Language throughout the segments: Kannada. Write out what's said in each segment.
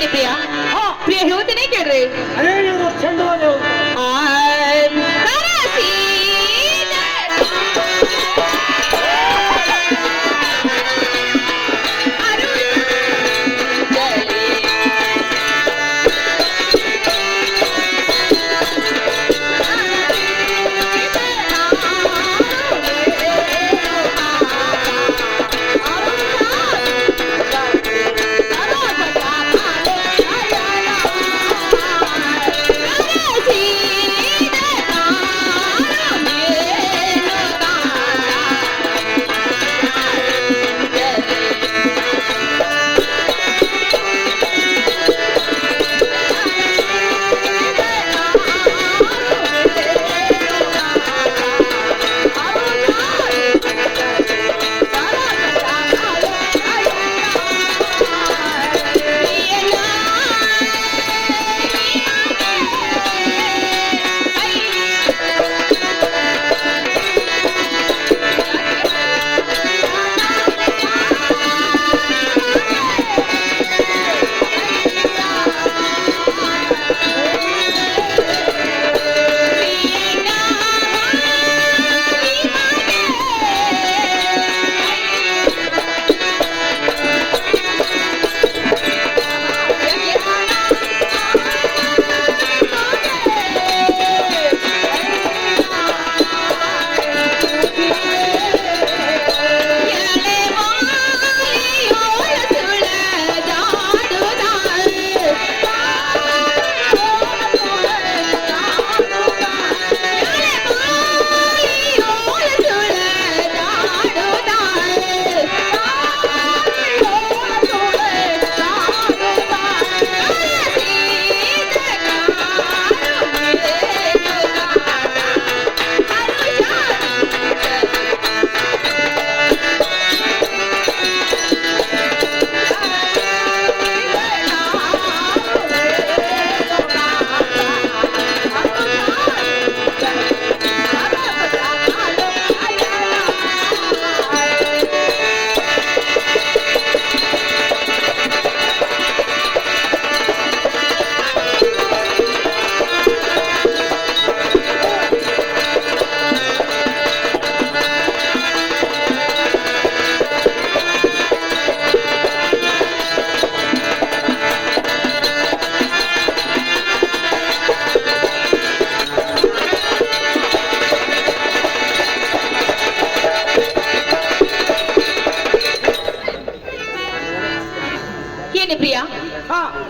ಏನೇ ಪ್ರಿಯ ಪ್ರಿಯ ಹೇಳ್ತೇನೆ ಕೇಳ್ರಿ. ಅದೇನು ಚಂದವಾದ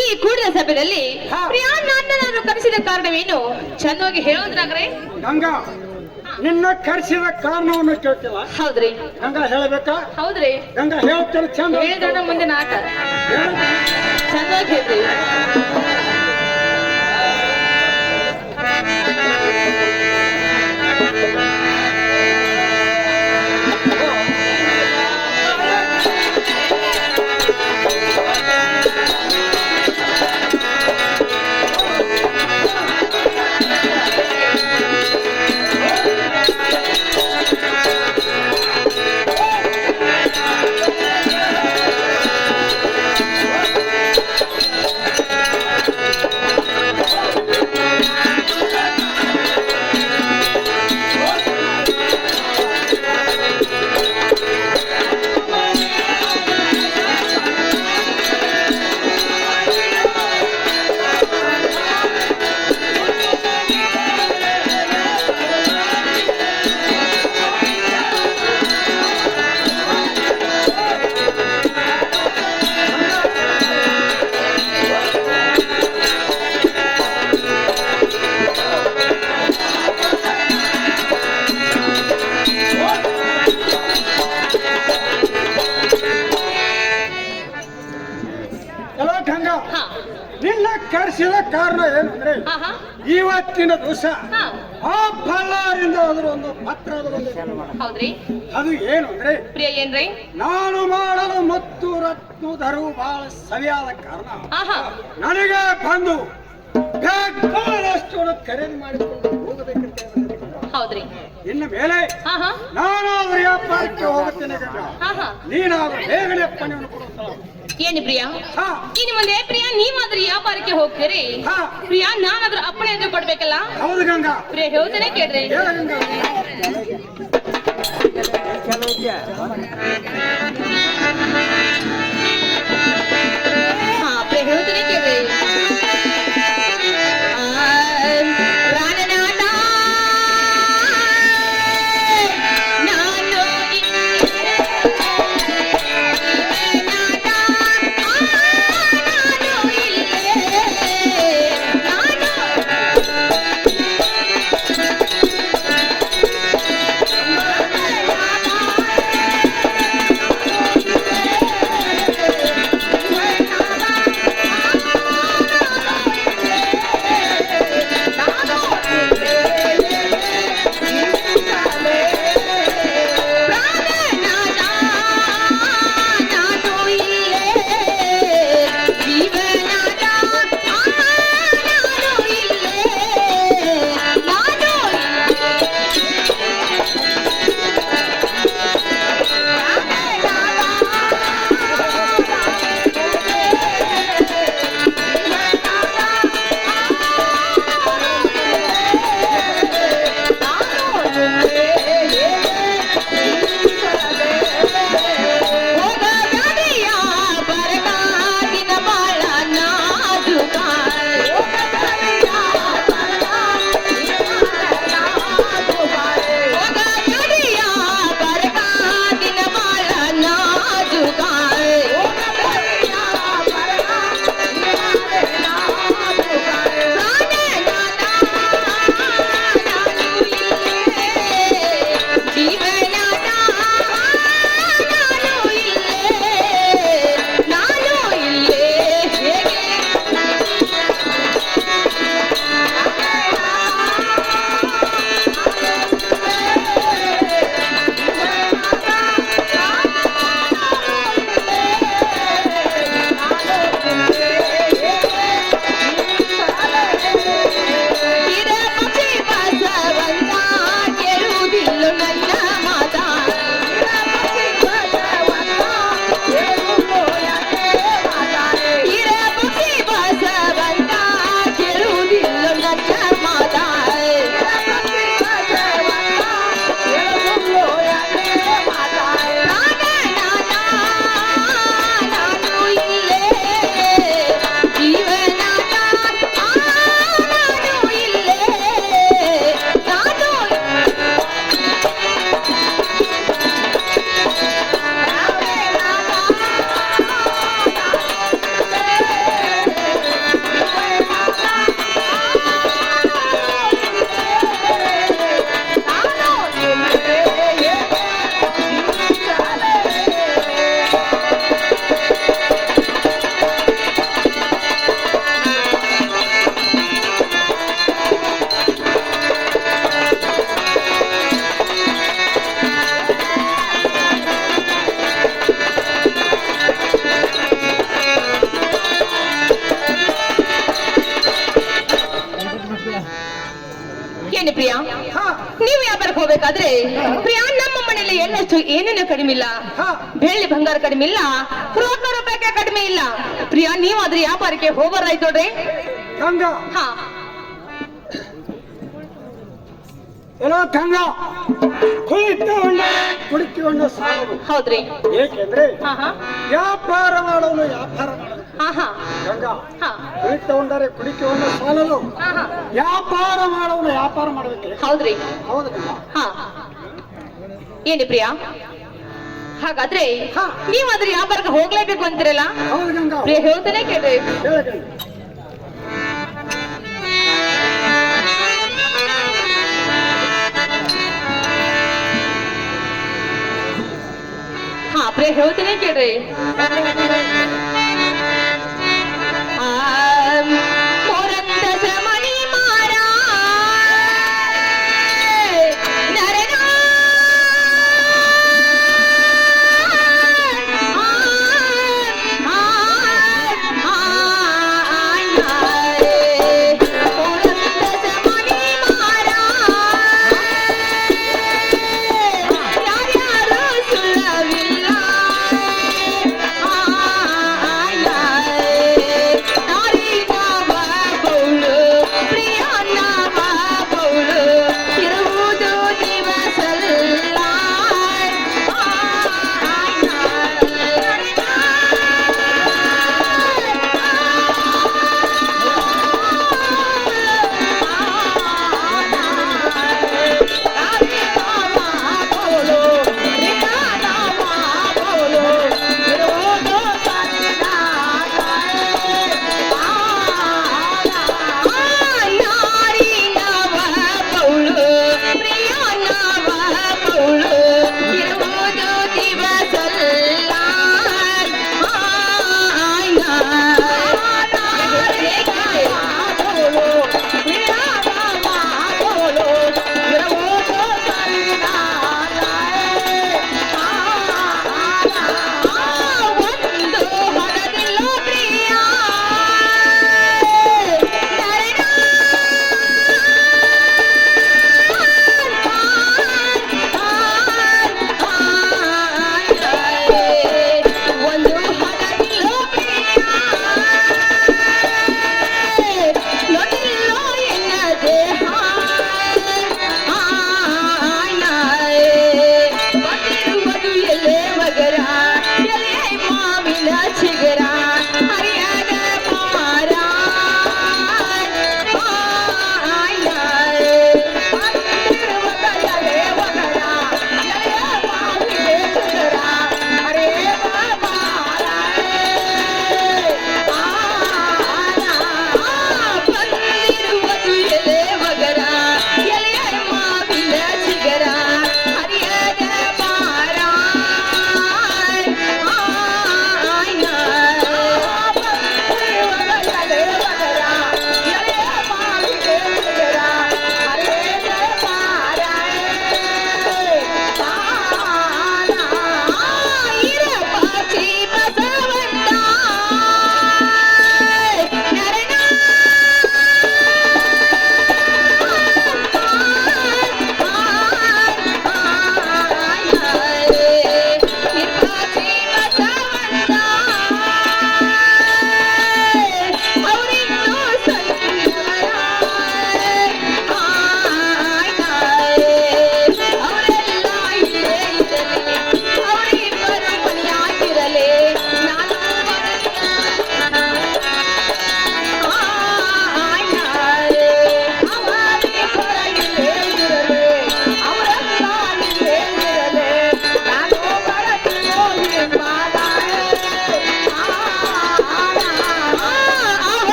ಈ ಕೂಡಿದ ಸಭೆಯಲ್ಲಿ ಪ್ರಿಯಾ ನನ್ನನ್ನು ಕರೆಸಿದ ಕಾರಣವೇನು ಚಂದವಾಗಿ ಹೇಳೋದ್ರಾಗ್ರೆ. ಗಂಗಾ ನಿನ್ನ ಕರೆಸಿದ ಕಾರಣವನ್ನು ಕೇಳ್ತಿಲ್ಲ. ಹೌದ್ರಿ ಗಂಗಾ ಹೇಳಬೇಕಾ? ಹೌದ್ರಿ ಗಂಗಾ ಹೇಳ್ತಾರೆ. ಚಂದ ಹೇಳಿದ್ರೆ ಮುಂದಿನ ಆಟ ಚಂದವಾಗಿ ಹೇಳ್ರಿ. ಕರೆಸಿದ ಕಾರಣ ಏನಂದ್ರೆ ಇವತ್ತಿನ ದಿವಸ ಆ ಬಳ್ಳಾರಿಂದ ಒಂದು ಪತ್ರ ಹೌದ್ರಿ. ಅದು ಏನು ಅಂದ್ರೆ ಪ್ರಿಯ ಏನ್ರಿ ನಾನು ಮಾಡಲು ಮತ್ತು ರತ್ನ ಧರವು ಬಹಳ ಸವಿಯಾದ ಕಾರಣ ನನಗೆ ಬಂದು ಬೇಕಾದಷ್ಟು ಖರೀದಿ ಮಾಡಿಕೊಂಡು ಹೋಗಬೇಕಂತ. ಹೌದ್ರಿ. ಇನ್ನು ಮೇಲೆ ನಾನು ವ್ಯಾಪಾರಕ್ಕೆ ಹೋಗುತ್ತೇನೆ. ನೀನಾದ್ರೂ ಬೇಗನೆ ಪಣವನ್ನು ಕೊಡುತ್ತಲ್ಲ. ಏನು ಪ್ರಿಯಾ ಹಾ ಇನ್ನು ಮುಂದೆ ಪ್ರಿಯಾ ನೀವಾದ್ರೂ ವ್ಯಾಪಾರಕ್ಕೆ ಹೋಗ್ತೀರಿ ಹಾ ಪ್ರಿಯಾ ನಾನಾದ್ರೂ ಅಪ್ಪಣೆ ಎಂದು ಕೊಡ್ಬೇಕಲ್ಲ ಹೌದು ಗಂಗಾ ಪ್ರಿಯ ಹೇಳ್ತಾನೆ ಕೇಳ್ರಿ ಹೇಳ ಗಂಗಾ ಹಾ ಪ್ರಿಯ ಹೇಳ್ತಾನೆ ಕೇಳ್ರಿ ಏನು ಪ್ರಿಯಾ ಹಾ ನೀವು ವ್ಯಾಪಾರಕ್ಕೆ ಹೋಗ್ಬೇಕಾದ್ರೆ ಪ್ರಿಯಾ ನಮ್ಮ ಮನೆಯಲ್ಲಿ ಎಳ್ಳಷ್ಟು ಏನೇನು ಕಡಿಮೆ ಇಲ್ಲ ಹಾ ಬೆಳ್ಳಿ ಬಂಗಾರ ಕಡಿಮೆ ಇಲ್ಲ ರೊಕ್ಕ ರೂಪಾಯಿಗೆ ಕಡಿಮೆ ಇಲ್ಲ ಪ್ರಿಯಾ ನೀವಾದ್ರೆ ವ್ಯಾಪಾರಕ್ಕೆ ಹೋಗೋರಾಯ್ತು ನೋಡ್ರಿ ಗಂಗಾ ಹಾ ಎಲ್ಲೋ ಗಂಗಾ ಕುಡಿಕೊಂಡು ಸಾಲದು ಹೌದ್ರಿ ಏಕೆಂದ್ರೆ ಹಾ ಹಾ ವ್ಯಾಪಾರ ಮಾಡೋನು ವ್ಯಾಪಾರ ಮಾಡೋದು ಹಾ ಹಾ ಗಂಗಾ ಹಾ ಕುಡಿಕೊಂಡರೆ ಕುಡಿಕೊಂಡು ಸಾಲಲು ಹಾ ಹಾ ವ್ಯಾಪಾರ ಮಾಡೋನು ವ್ಯಾಪಾರ ಮಾಡಬೇಕು ಹೌದ್ರಿ ಹೌದು ಗಂಗಾ ಹಾ ಏನು ಪ್ರಿಯಾ ಹಾಗಾದ್ರೆ ಹಾ. ನೀವಾದ್ರೆ ವ್ಯಾಪಾರಕ್ಕೆ ಹೋಗ್ಲೇಬೇಕು ಅಂತೀರಲ್ಲ ಹೌದು ಗಂಗಾ ಪ್ರಿಯ ಹೇಳ್ತಾನೆ ಕೇಳ್ರಿ ಹೇಳ ಗಂಗಾ ಹಾ ಪ್ರಿಯ ಹೇಳ್ತಾನೆ ಕೇಳ್ರಿ ಮೊರಂದಸ ಮಣಿ ಮಾರ ನರನ ಯಾರ್ಯಾರು ಸುಳ್ಳವಿಲ್ಲ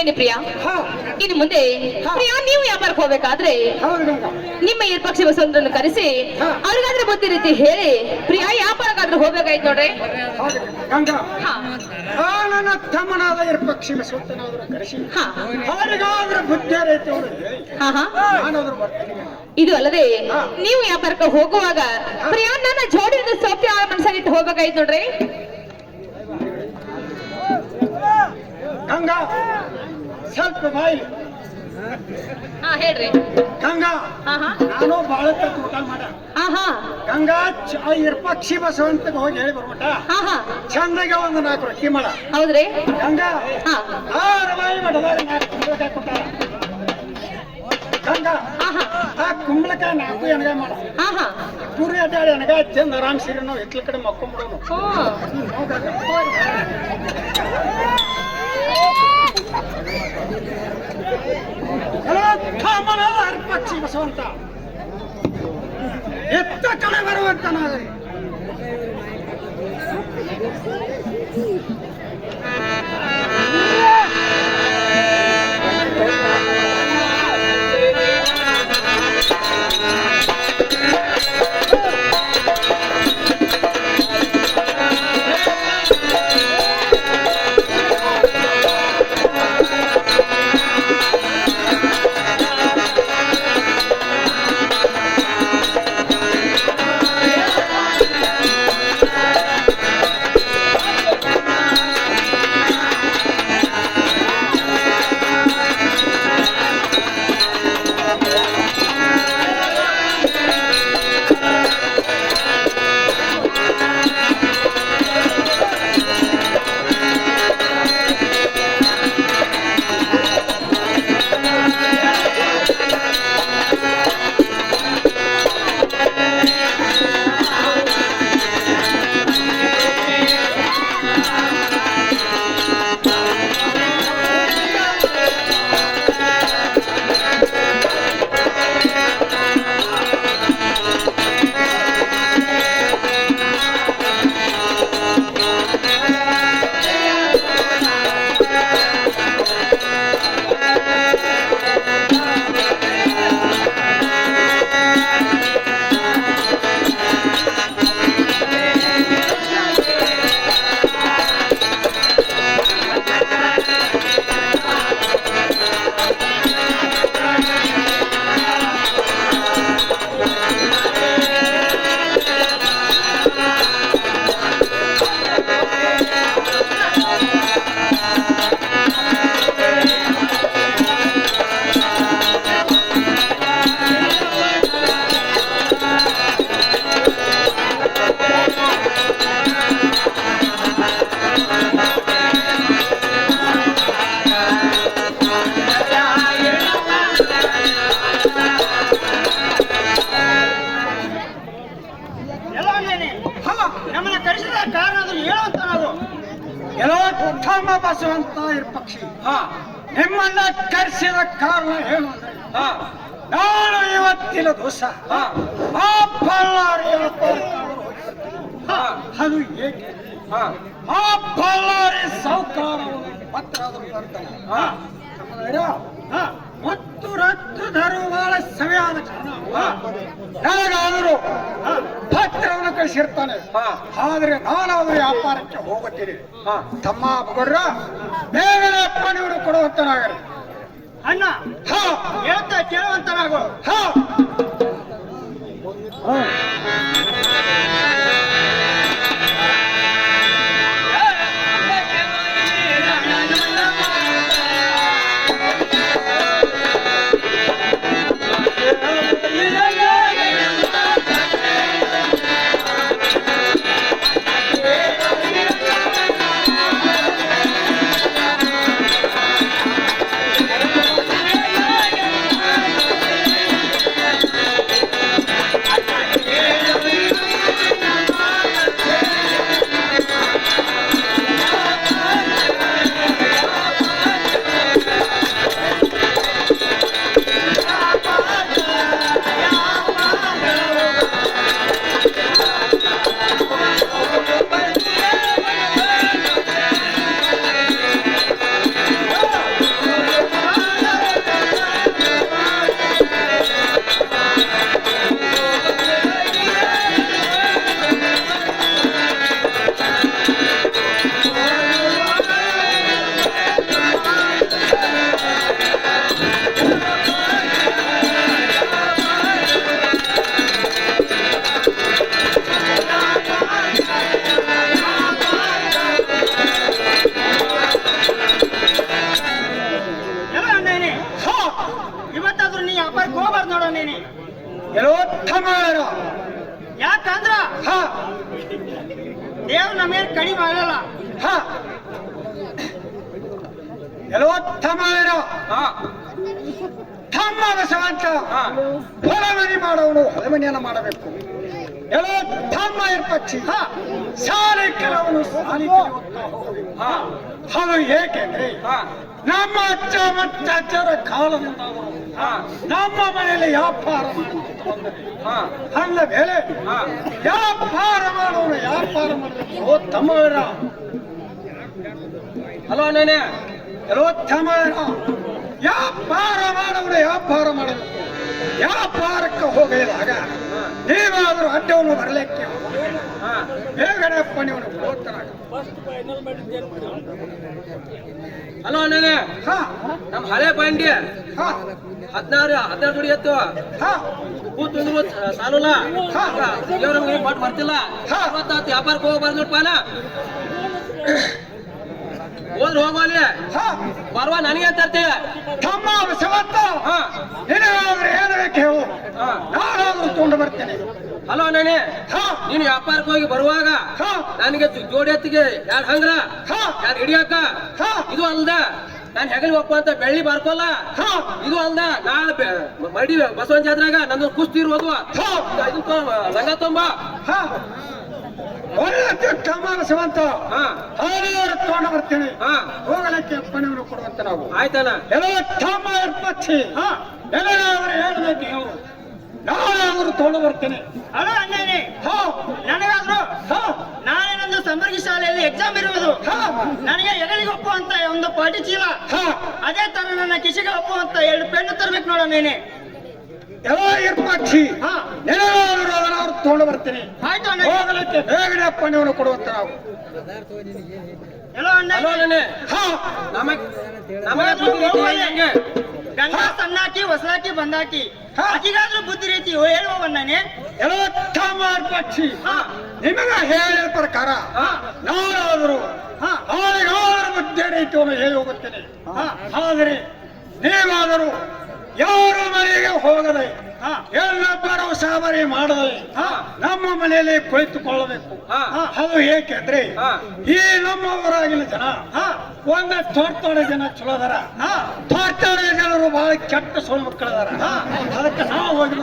ಬನ್ನಿ ಪ್ರಿಯಾ. ಹಾ ಇನ್ನು ಮುಂದೆ ಪ್ರಿಯಾ ನೀವು ವ್ಯಾಪಾರಕ್ಕೆ ಹೋಗ್ಬೇಕಾದ್ರೆ ಹೌದು ಗಂಗಾ. ನಿಮ್ಮ ಪಕ್ಷಿ ಬಸವಂತರನ್ನು ಕರೆಸಿ ಅವ್ರಿಗಾದ್ರೆ ಬುದ್ಧಿ ರೀತಿ ಹೇಳಿ ಪ್ರಿಯಾ ವ್ಯಾಪಾರಕ್ಕಾದ್ರೂ ಹೋಗ್ಬೇಕಾಯ್ತು ನೋಡ್ರಿ. ಹೌದು ಗಂಗಾ. ಹಾ ನನ್ನ ತಮ್ಮನಾದ ಪಕ್ಷಿ ಬಸವಂತನಾದ್ರು ಕರೆಸಿ ಹಾ ಅವರಿಗಾದ್ರೆ ಬುದ್ಧಿ ರೀತಿ ಅವರು ಹೇಳಿ ಹಾ ಹಾ ನಾನಾದ್ರೂ ಬರ್ತೇನೆ ಗಂಗಾ. ಇದು ಅಲ್ಲದೆ ನೀವು ವ್ಯಾಪಾರಕ್ಕೆ ಹೋಗುವಾಗ ಪ್ರಿಯಾ ನನ್ನ ಜೋಡಿಯಿಂದ ಸೋಪಿ ಆ ಮನಸ್ಸಾಗಿಟ್ಟು ಹೋಗ್ಬೇಕಾಯ್ತು ನೋಡ್ರಿ. ಗಂಗಾ ಸ್ವಲ್ಪ ಬಾಯಿ. ಹಾ ಹೇಳ್ರಿ. ಗಂಗಾ ಹಾ ಹಾ ನಾನು ಬಾಳ ಊಟ ಮಾಡ. ಹಾ ಹಾ ಗಂಗಾ ಪಕ್ಷಿ ಬಸವಂತಗೆ ಹೋಗಿ ಹೇಳಿ ಬರ್ಬಿಟ್ಟ ಹಾ ಹಾ ಚಂದಾಗೆ ಒಂದು 4 ರೊಟ್ಟಿ ಮಾಡ. ಹೌದ್ರಿ. ಗಂಗಾ ಹಾ 6 ಬಾಯಿ ಮಠದಾಗ 4 ಕುಂಬಳಕಾಯಿ ಕೊಟ್ಟಾರ. ಗಂಗಾ ಹಾ ಹಾ ಆ ಕುಂಬಳಕಾಯಿ 4 ಎಣಗಾಯಿ ಮಾಡ. ಹಾ ಹಾ ಪೂರಿ ಅಡ್ಡಾಡಿ ಎಣಗಾಯಿ ತಿಂದು ಆರಾಮ್ ಸಿರಿ ನಾವು ಹಿತ್ಲ ಕಡೆ ಮಕ್ಕೊಂಡ್ಬಿಡೋನು. ಪಕ್ಷಿ ಬಸವಂತ ಎತ್ತ ಕಡೆ ಬರುವಂತ ನಾಗರಿ. ಬಸವಂತ ಪಕ್ಷಿ ನಿಮ್ಮನ್ನ ಕರೆಸಿದ ಕಾರಣ ಏನು ಅಂದ್ರೆ ನಾನು ಇವತ್ತಿನ ದಿವಸ ಅದು ಏಕೆ ಬಳ್ಳಾರಿ ಸಾವುಕಾರ ಪತ್ರ ಮತ್ತು ರಕ್ತಧರು ಬಹಳ ಸವಿಯಾದ ಕಾರಣ ನನಗಾದರೂ ಪತ್ರವನ್ನು ಕಳಿಸಿರ್ತಾನೆ. ಆದ್ರೆ ನಾನಾದ್ರೂ ವ್ಯಾಪಾರಕ್ಕೆ ಹೋಗುತ್ತೀನಿ. ತಮ್ಮ ಬಗ್ರ ಬೇಗನೆ ಅಪ್ಪನಿವರು ಕೊಡುವಂತನಾಗಲಿ. ಅಣ್ಣ ಹೇಳ್ತಾ ಕೇಳುವಂತನಾಗು. ಬರಲ್ಲ. ಹಾ ಎಲ್ಲೋ ತಮ್ಮನ ತಮ್ಮ ಬಸವಂತ ಹೊರಮನಿ ಮಾಡೋನು ಹೊರಮನಿಯನ್ನ ಮಾಡಬೇಕು. ಎಲ್ಲೋ ತಮ್ಮ ಇರ್ಪಕ್ಷಿ ಶಾಲೆ ಕೆಲವನು ಶಾಲೆ ಕಲಿಯುತ್ತಾ ಹೋಗಬೇಕು. ಅದು ಏಕೆಂದ್ರೆ ನಮ್ಮ ಅಜ್ಜ ಮತ್ತು ಅಜ್ಜರ ಕಾಲದಿಂದ ನಮ್ಮ ಮನೆಯಲ್ಲಿ ವ್ಯಾಪಾರ ಮಾಡುತ್ತ ಬಂದರೆ ಅಂದ ಮೇಲೆ ವ್ಯಾಪಾರ ಮಾಡೋನು ವ್ಯಾಪಾರ ಮಾಡಬೇಕು. ತಮ್ಮವರ ಹಲೋ ನೇನೆ ಎಲ್ಲೋ ತಮ್ಮವರ ವ್ಯಾಪಾರ ಮಾಡೋನು ವ್ಯಾಪಾರ ಮಾಡಬೇಕು. ವ್ಯಾಪಾರಕ್ಕೆ ಹೋಗಲಿದಾಗ ನೀವಾದರೂ ಅಡ್ಡವನ್ನು ಬರಲಿಕ್ಕೆ ಬೇಗನೆಪ್ಪ ನೀವು ಪ್ರೋತ್ಸಾಹ. ಹಲೋ ನೇನೆ ಹಾ ನಮ್ ಹಳೆ ಬಂಡಿ ಹಾ 16 ದುಡಿ ಎತ್ತು ಹಾ ಕೂತು ಸಾಲಲ್ಲ ದೇವ್ರ ಕೊಟ್ಟು ಬರ್ತಿಲ್ಲ. ಇವತ್ತಾತು ವ್ಯಾಪಾರಕ್ಕೆ ಹೋಗಿ ಬಂದ್ ನೋಡ್ಪಾನ ಹೋದ್ರೆ ಹೋಗೋಲಿ ಹಾ ಬರುವ ನನಗೆ ತರ್ತೀಯ. ತಮ್ಮ ಬಸವಂತ ನಿನಗಾದ್ರೆ ಏನು ಬೇಕು ಹೇಳು, ನಾನಾದ್ರೂ ತಗೊಂಡು ಬರ್ತೇನೆ. ಹಲೋ ನೇನೆ ಹಾ ನೀನು ವ್ಯಾಪಾರಕ್ಕೆ ಹೋಗಿ ಬರುವಾಗ ಹಾ ನನಗೆ ಜೋಡಿ ಎತ್ತಿಗೆ 2 ಹಂಗ್ರ ಹಾ 2 ಹಿಡಿಯಾಕ ಹಾ ಇದು ಅಲ್ದ ನಾನು ಹೆಗಲಿ ಒಪ್ಪ ಅಂತ ಬೆಳ್ಳಿ ಬಾರ್ಕೋಲ್ಲ. ಹಾ ಇದು ಅಲ್ದ ನಾಳೆ ಮಡಿ ಬಸವನ ಜಾತ್ರೆಗ ನಂದು ಕುಸ್ತಿ ಇರೋದು ಹಾ ಇದು ಲಂಗ ತೊಂಬ. ಹಾ ಒಳ್ಳೆ ತಮ್ಮ ಬಸವಂತ ಹಾ ಹಲವಾರು ತಗೊಂಡು ಬರ್ತೇನೆ. ಹಾ ಹೋಗಲಿಕ್ಕೆ ಪಣಿಯನ್ನು ಕೊಡುವಂತ ನಾವು ಆಯ್ತಾನ. ಎಲ್ಲ ತಮ್ಮ ಇರ್ಪಚ್ಚಿ ಎಲ್ಲಾದ್ರೂ ಹೇಳ್ಬೇಕು ಹೇಳು, ನಾನಾದ್ರೂ ತಗೊಂಡು ಬರ್ತೇನೆ. ಅಲ್ಲ ಅಣ್ಣನೇ, ಹಾ ನನಗಾದ್ರು ಹಾ ನಾಳೆ ನಂದು ಸಂಬರ್ಗಿ ಶಾಲೆಯಲ್ಲಿ ಎಕ್ಸಾಮ್ ಇರುವುದು. ಹಾ ನನಗೆ ಎಗಲಿಗೆ ಒಪ್ಪುವಂತ ಒಂದು ಪಾಟಿ ಚೀಲ, ಹಾ ಅದೇ ತರ ನನ್ನ ಕಿಸಿಗೆ ಒಪ್ಪುವಂತ 2 ಪೆನ್ನು ತರ್ಬೇಕು ನೋಡ ನೀನೆ. ಎಲ್ಲ ಇರ್ಪಚ್ಚಿ ಹಾ ಏನಾದ್ರು ಅದನ್ನಾದ್ರು ತಗೊಂಡು ಬರ್ತೇನೆ. ಆಯ್ತು ಅಣ್ಣ. ಹೋಗಲಿಕ್ಕೆ ಬೇಗನೆ ಪಣಿಯನ್ನು ಕೊಡುವಂತ ನಾವು. ಎಲ್ಲೋ ಅಣ್ಣ, ಹಲೋ ನೇನೆ ಹಾ ನಮಗೆ ಬುದ್ಧಿ ರೀತಿ ಹೆಂಗೆ? ಗಂಗಾ ಸಣ್ಣಾಕಿ ಹೊಸಲಾಕಿ ಬಂದಾಕಿ ಹಾ. ಅದಿಗಾದ್ರೂ ಬುದ್ಧಿ ರೀತಿ ಹೇಳುವವಣ್ಣನೇ. ಎಲ್ಲ ತಮ್ಮ ಇರ್ಪಚ್ಚಿ ಹಾ ನಿಮಗ ಹೇಳಿದ ಪ್ರಕಾರ ನಾನಾದರೂ ಅವರಿಗಾರು ಬುದ್ಧಿ ರೀತಿಯನ್ನು ಹೇಳಿ ಹೋಗುತ್ತೇನೆ. ಆದರೆ ನೀವಾದರೂ ಯಾರ ಮನೆಗೆ ಹೋಗದೆ ಎಲ್ಲೊಬ್ಬರು ಸಾಬರಿ ಮಾಡದೆ ನಮ್ಮ ಮನೆಯಲ್ಲಿ ಕುಳಿತುಕೊಳ್ಳಬೇಕು. ಅದು ಏಕೆಂದ್ರೆ ಈ ನಮ್ಮ ಊರಾಗಿನ ಜನ ಒಂದ ತೋಟ ಜನ ಚಲೋ ಅದಾರ, ತೋಟ ಜನರು ಬಹಳ ಕೆಟ್ಟ ಸೋಳು ಮಕ್ಕಳದಾರ. ಅದಕ್ಕೆ ನಾವು ಹೋಗಿ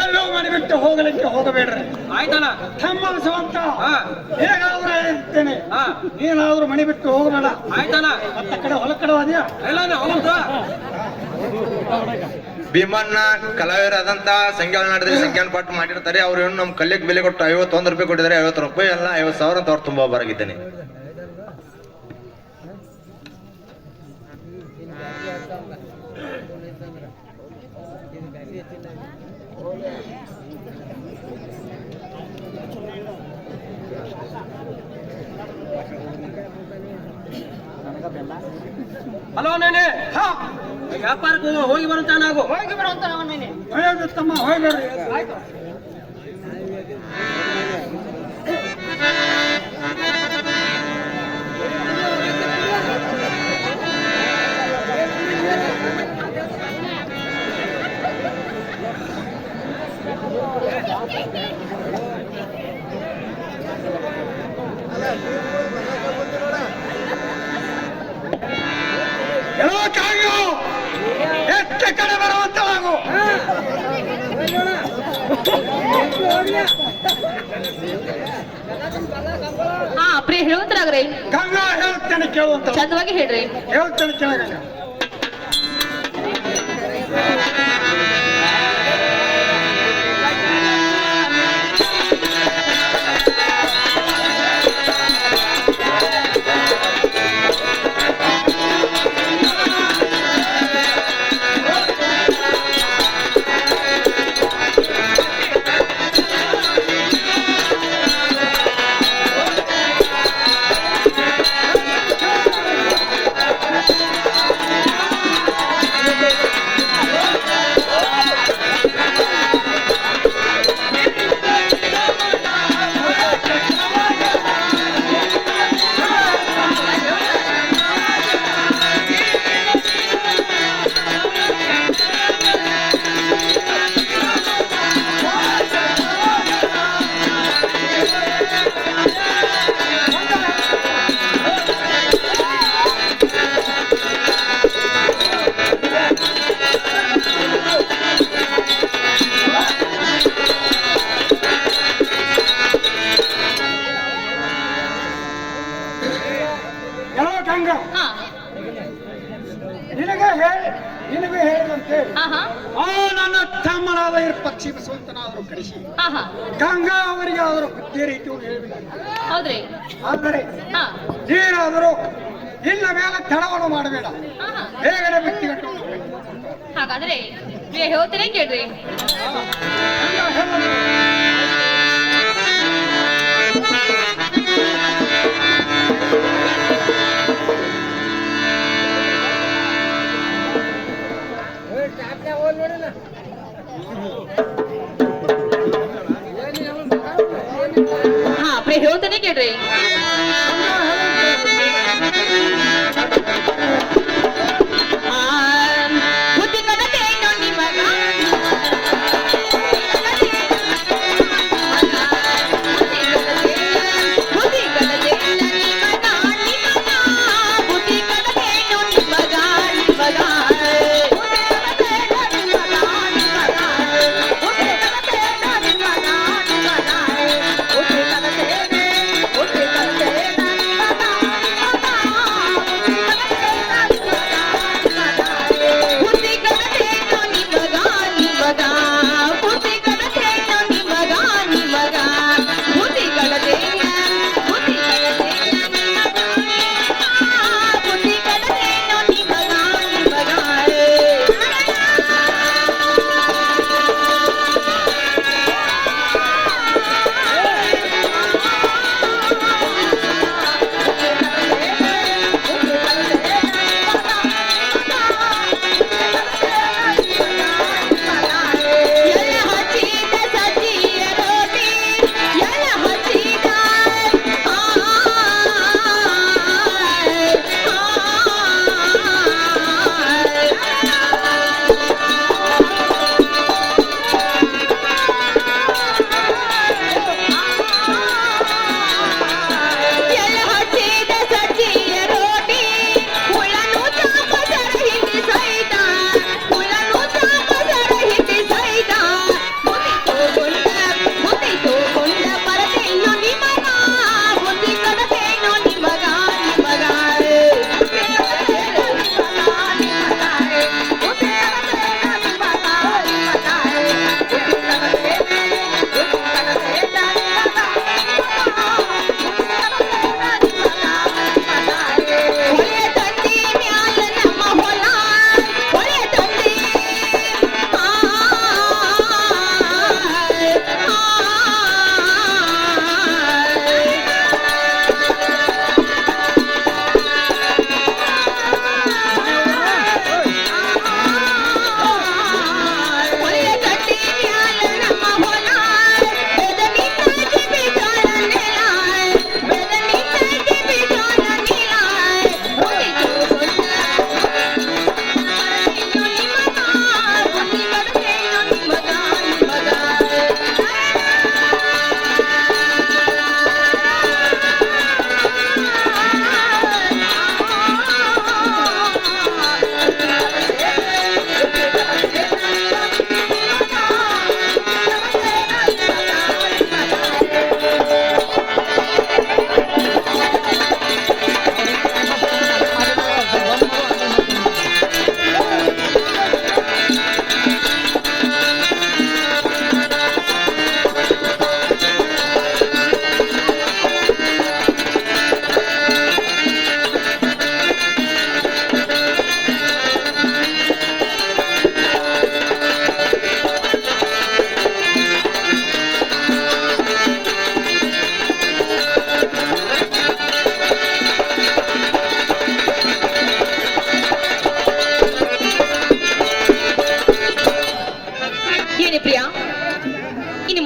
ಎಲ್ಲೋ ಮನೆ ಬಿಟ್ಟು ಹೋಗಲಿಕ್ಕೆ ಹೋಗಬೇಡ್ರಿ. ಆಯ್ತಾನ. ತಮ್ಮ ಬಸವಂತ ಹೇಗಾದ್ರೂ ಹೇಳ್ತೇನೆ, ನೀನಾದ್ರೂ ಮನೆ ಬಿಟ್ಟು ಹೋಗಬೇಡ. ಆಯ್ತಾನ. ಮತ್ತ ಕಡೆ ಹೊಲ ಕಡೆ ಅದೆಯಾ ಎಲ್ಲ ಹೋಗುದು. ಭೀಮಣ್ಣ ಕಲಾವಿದರಾದಂತ ಸಂಖ್ಯಾನ ನಡೆದ್ರೆ ಸಂಖ್ಯಾನ ಪಾಠ ಮಾಡಿರ್ತಾರೆ. ಅವ್ರು ಏನು ನಮ್ಮ ಕಲ್ಲಿಗೆ ಬೆಲೆ ಕೊಟ್ಟು 51 ರೂಪಾಯಿ ಕೊಟ್ಟಿದ್ದಾರೆ. 50 ರೂಪಾಯಿ ಅಲ್ಲ 50,000 ಅಂತ ಅವ್ರು ತುಂಬಾ ಬರಾಗಿದ್ದೇನೆ. ಹಲೋ ನೇನೆ ವ್ಯಾಪಾರಕ್ಕೆ ಹೋಗಿ ಬರುತ್ತಾ ನಾವು ಹೋಗಿ ಬರುವಂತ ಅವಣ್ಣನೇ. ಹೋಗಿ ತಮ್ಮ ಹೋಗ್ಬೇಡ್ರಿ. ಆಯ್ತು. ಎಲ್ಲ ಕಾಯೋ ಎತ್ತ ಕಡೆ ಬರುವಂತ ನಾವು. ಹಾ ಪ್ರಿಯ ಹೇಳುವಂತರಾಗ್ರಿ, ಗಂಗಾ ಹೇಳ್ತೇನೆ ಕೇಳುವಂತ ಚಂದವಾಗಿ ಹೇಳ್ರಿ. ಹೇಳ್ತೇನೆ ಕೇಳ. ಗಂಗಾ ಹಾ ನಿನಗೆ ಹೇಳಿದಂತೆ ಆಹಾ ಆ ನನ್ನ ತಮ್ಮನಾದ ಪಕ್ಷಿ ಬಸವಂತನಾದರೂ ಕರೆಸಿ ಆಹಾ ಗಂಗಾ ಅವರಿಗೆ ಆದರೂ ಬುದ್ಧಿ ರೀತಿಯನ್ನು ಹೇಳಬೇಕು. ಹೌದ್ರಿ ಆದರೆ ಹಾ ನೀನಾದರೂ ಇನ್ನ ಮೇಲೆ ತಡವನ್ನು ಮಾಡಬೇಡ, ಆಹಾ ಬೇಗನೆ ವ್ಯಕ್ತಿಗಟ್ಟು ಹಾಗಾದ್ರೆ ಪ್ರಿಯ ಹೇಳ್ತೇನೆ ಕೇಳ್ರಿ. ಹಾ ಪ್ರಿಯ ಹೇಳ್ತೇನೆ ಕೇಳ್ರಿ. ಬುದ್ಧಿ ಕಡತೇನೋ ನಿಮಗ ಬುದ್ಧಿ ಕಡತೇನ ನಿಮಗ ಬುದ್ಧಿ ಕಡತೇನೋ ನಿಮಗ ನಿಮಗ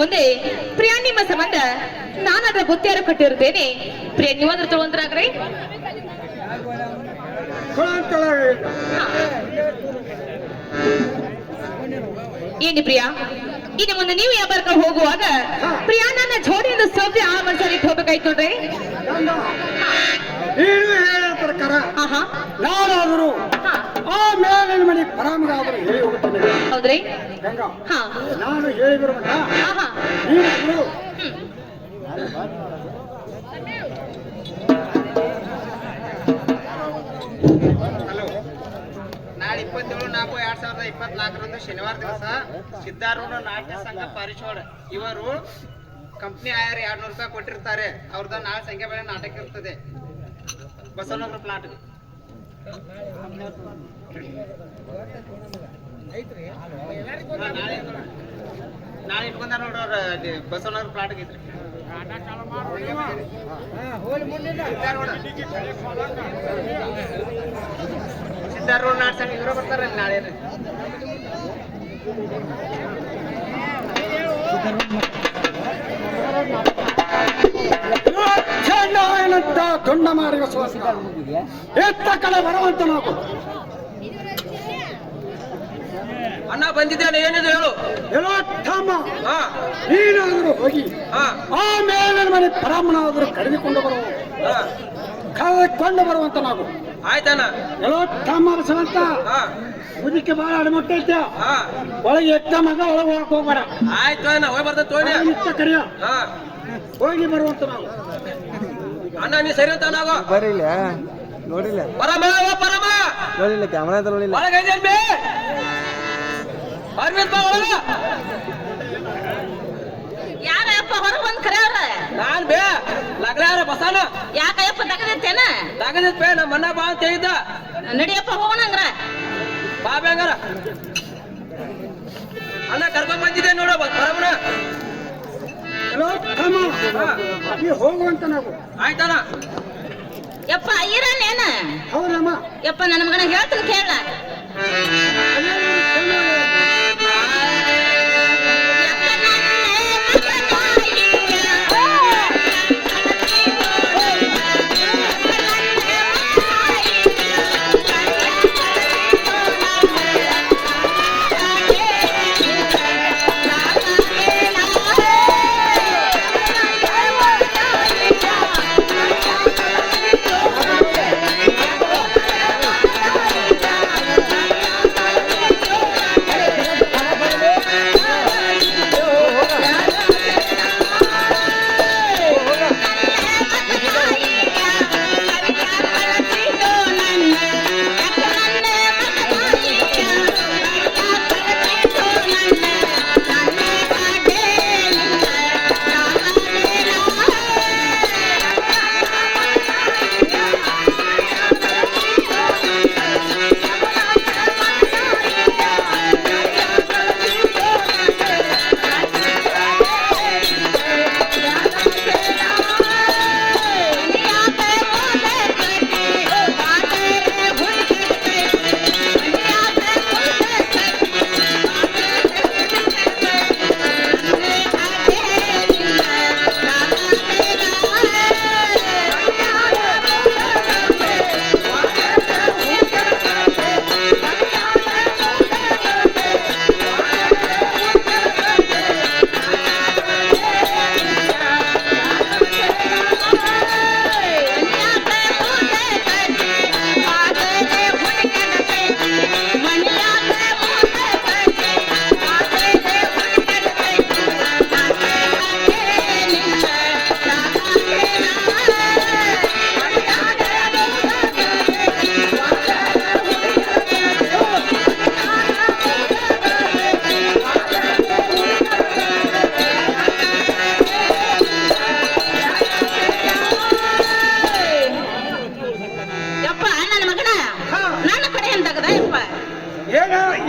ಮುಂದೆ ಪ್ರಿಯಾ ನಿಮ್ಮ ಸಂಬಂಧ ನಾನಾದ್ರ ಬುತ್ತಿಯಾರು ಕಟ್ಟಿರುತ್ತೇನೆ. ಪ್ರಿಯ ನೀವಾದ್ರೂ ತಗೊಂಡ್ರಾಗ್ರಿ. ಏನಿ ಪ್ರಿಯಾ, ಇನ್ನು ಮುಂದೆ ನೀವು ವ್ಯಾಪಾರಕ್ಕೆ ಹೋಗುವಾಗ ಪ್ರಿಯಾ ನನ್ನ ಜೋಡಿಯಿಂದ ಸೋಪಿ ಆ ಮನಸ್ಸಲ್ಲಿ ಹೋಗ್ಬೇಕಾಯ್ತು ನೋಡ್ರಿ. ಪ್ರಕಾರ ನಾನಾದರೂ ಆ ಮೇಲಿನ ಮನೆ ಪರಾಮಗಾದರೂ ಹೇಳಿ ಹೋಗುತ್ತೇನೆ. ಹೌದ್ರಿ? ಗಂಗಾ, ನಾನು ಹೇಳಿಬಿಡುವಂತ ನೀನು ನಾಳೆ 27/4/2024 ಶನಿವಾರ ದಿವಸ ಸಿದ್ಧಾರೂಢ ನಾಟ್ಯ ಸಂಘ ಪಾರಿಶೋಳ ಇವರು ಕಂಪ್ನಿ ಆಯರ್ 200 ರೂಪಾಯಿ ಕೊಟ್ಟಿರ್ತಾರೆ. ಅವ್ರದ್ದು ನಾಳೆ ಸಂಖ್ಯೆ ಬೆಳೆ ನಾಟಕ ಇರ್ತದೆ ಬಸವನಗರ ಪ್ಲಾಟ್. ನಾಳೆ ಇಟ್ಕೊಂಡಾರ ನೋಡ್ರಿ ಅವ್ರ ಬಸವನಗರ ಪ್ಲಾಟ್ ಐತ್ರಿ. ಸಿದ್ಧಾರೂಢ ನಾಟ್ಯ ಸಂಘ ಇವರು ಬರ್ತಾರ ನಾಳೆ. ಏನಂತ ದೊಡ್ಡ ಮಾರಿಗ ಸ್ವಾಸ ಎತ್ತ ಕಡೆ ಬರುವಂತ ನಾವು ಅಣ್ಣ ಬಂದಿದ್ದೇನೆ, ಏನಿದೆ ಹೇಳು. ಎಲ್ಲೋ ತಮ್ಮ ಹಾ ನೀನಾದರೂ ಹೋಗಿ ಹಾ ಆಮೇಲೆ ಮನೆ ಬ್ರಾಹ್ಮಣಾದರೂ ಕರೆದುಕೊಂಡು ಬರುವ ಹಾ ಕರೆದುಕೊಂಡು ಬರುವಂತ ನಾವು. ಆಯ್ತಣ್ಣ. ಎಲ್ಲೋ ತಮ್ಮ ಬಸವಂತ ಹಾ ಮುದಿಕ್ಕೆ ಬಹಳ ಅಡಮಟ್ಟೈತೆ. ಹಾ ಒಳಗೆ ಎತ್ತ ಮಗ ಒಳಗೆ ಹೋಗಕ್ ಹೋಗ್ಬೇಡ. ಆಯ್ತು ಅಣ್ಣ, ಹೋಗಿ ಬರ್ತೇನೆ ತೋಡಿ. ನಿತ್ಯ ಕರೆಯ ಹಾ ಹೋಗಿ ಬರುವಂತ ನಾವು. ಅಣ್ಣ ನೀ ಸರಿ ಅಂತ ಅನ್ನಾಗೋ. ಬರೀಲ್ಲ ನೋಡಿಲ್ಲ ಪರಮ ಓ ಪರಮ ನೋಡಿಲ್ಲ ಕ್ಯಾಮ್ರಾ ಅಂತ ನೋಡಿಲ್ಲ. ಒಳಗೆ ಐದೇನ್ ಬೇ ಅರ್ವಿಂದ್ ಬಾ ಒಳಗ. ಯಾರಪ್ಪ ಹೊರಗೆ ಬಂದ್ ಕರೆಯವ್ರ? ನಾನ್ ಬೇ ಲಗ್ಲಾರ ಬಸಾನ ಯಾಕಯ್ಯಪ್ಪ ತಗದತ್ತೇನ? ತಗದಿತ್ ಬೇ ನಮ್ಮ ಅಣ್ಣ ಬಾ ಅಂತ ಹೇಳಿದ್ದ. ನಡಿಯಪ್ಪ ಹೋಗೋಣ ಹಂಗ್ರ. ಬಾ ಬೇಂಗಾರ ಅಣ್ಣ ಕರ್ಕೊಂಡ್ ಬಂದಿದ್ದೆ ನೋಡು ಪರಮನ. ಎಲ್ಲೋ ತಮ್ಮ ನೀ ಹೋಗುವಂತ ನಾವು. ಆಯ್ತಣ್ಣ. ಯಪ್ಪ ಇರಲ್ಲೇನ? ಹೌದಮ್ಮ. ಯಪ್ಪ ನನ್ನ ಮಗನ ಹೇಳ್ತೀನಿ ಕೇಳ.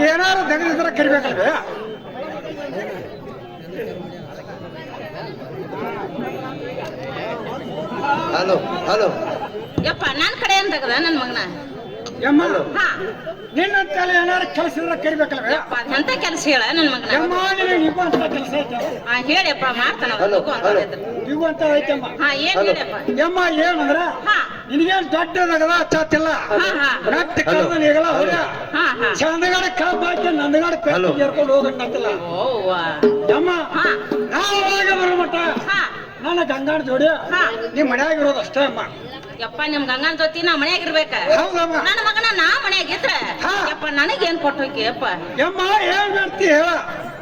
ಏನಾರು ತೆಗೆದಿದ್ರೆ ಕರಿಬೇಕಲ್ವೇ? ಹಲೋ ಹಲೋ ಯಪ್ಪ ನನ್ನ ಕಡೆ ಅಂತಗದ ನನ್ನ ಮಗನ. ಯಮ್ಮ ಹಾ ನಿನ್ನ ತಲೆ ಏನಾರು ಕೆಲಸ ಇದ್ರೆ ಕರಿಬೇಕಲ್ವೇ? ಯಪ್ಪ ಎಂತ ಕೆಲಸ ಹೇಳ ನನ್ನ ಮಗನ. ಯಮ್ಮ ನಿನಗೆ ನಿಗು ಅಂತ ಕೆಲಸ ಐತೆ. ಹಾ ಹೇಳಿಯಪ್ಪ ಮಾಡ್ತಾನ ನಿಗು ಅಂತ ಐತಮ್ಮ. ಹಾ ಏನ್ ಹೇಳಿಯಪ್ಪ? ಯಮ್ಮ ಏನಂದ್ರ ಹಾ ನಿನಗೇನ್ ದೊಡ್ಡದಾಗದ ಚಾತಿಲ್ಲ ಹಾ ಹಾ ನಟ್ಟ ಕಳ್ದ ನೀಗಲ್ಲ ಹೊರ ಹಾ ಹಾ ಚಂದಗಡ ಕಬ್ಬ ಹಾಕಿ ನಂದಗಡ ಪೆಟ್ಟು ಏರ್ಕೊಂಡು ಹೋಗಂತಲ್ಲ. ಓವ್ವ ಯಮ್ಮ ಹಾ ನಾವು ಒಳಗೆ ಬರೋ ಮಟ್ಟ ಹಾ ನನ್ನ ಗಂಗಾಣ ಜೋಡಿ ಹಾ ನಿಮ್ ಮನ್ಯಾಗ ಇರೋದು ಅಷ್ಟೇ ಅಮ್ಮ. ಯಪ್ಪ ನಿಮ್ ಗಂಗನ್ ಜೊತೆ ನಾ ಮನ್ಯಾಗ ಇರ್ಬೇಕ. ಹೌದಮ್ಮ. ನನ್ನ ಮಗನ ನಾ ಮನ್ಯಾಗ ಇದ್ರ ಹಾ. ಯಪ್ಪ ನನಗೇನ್ ಕೊಟ್ಟು ಹೋಗಿ ಯಪ್ಪ. ಯಮ್ಮ ಏನ್ ಮಾಡ್ತಿ ಹೇಳ?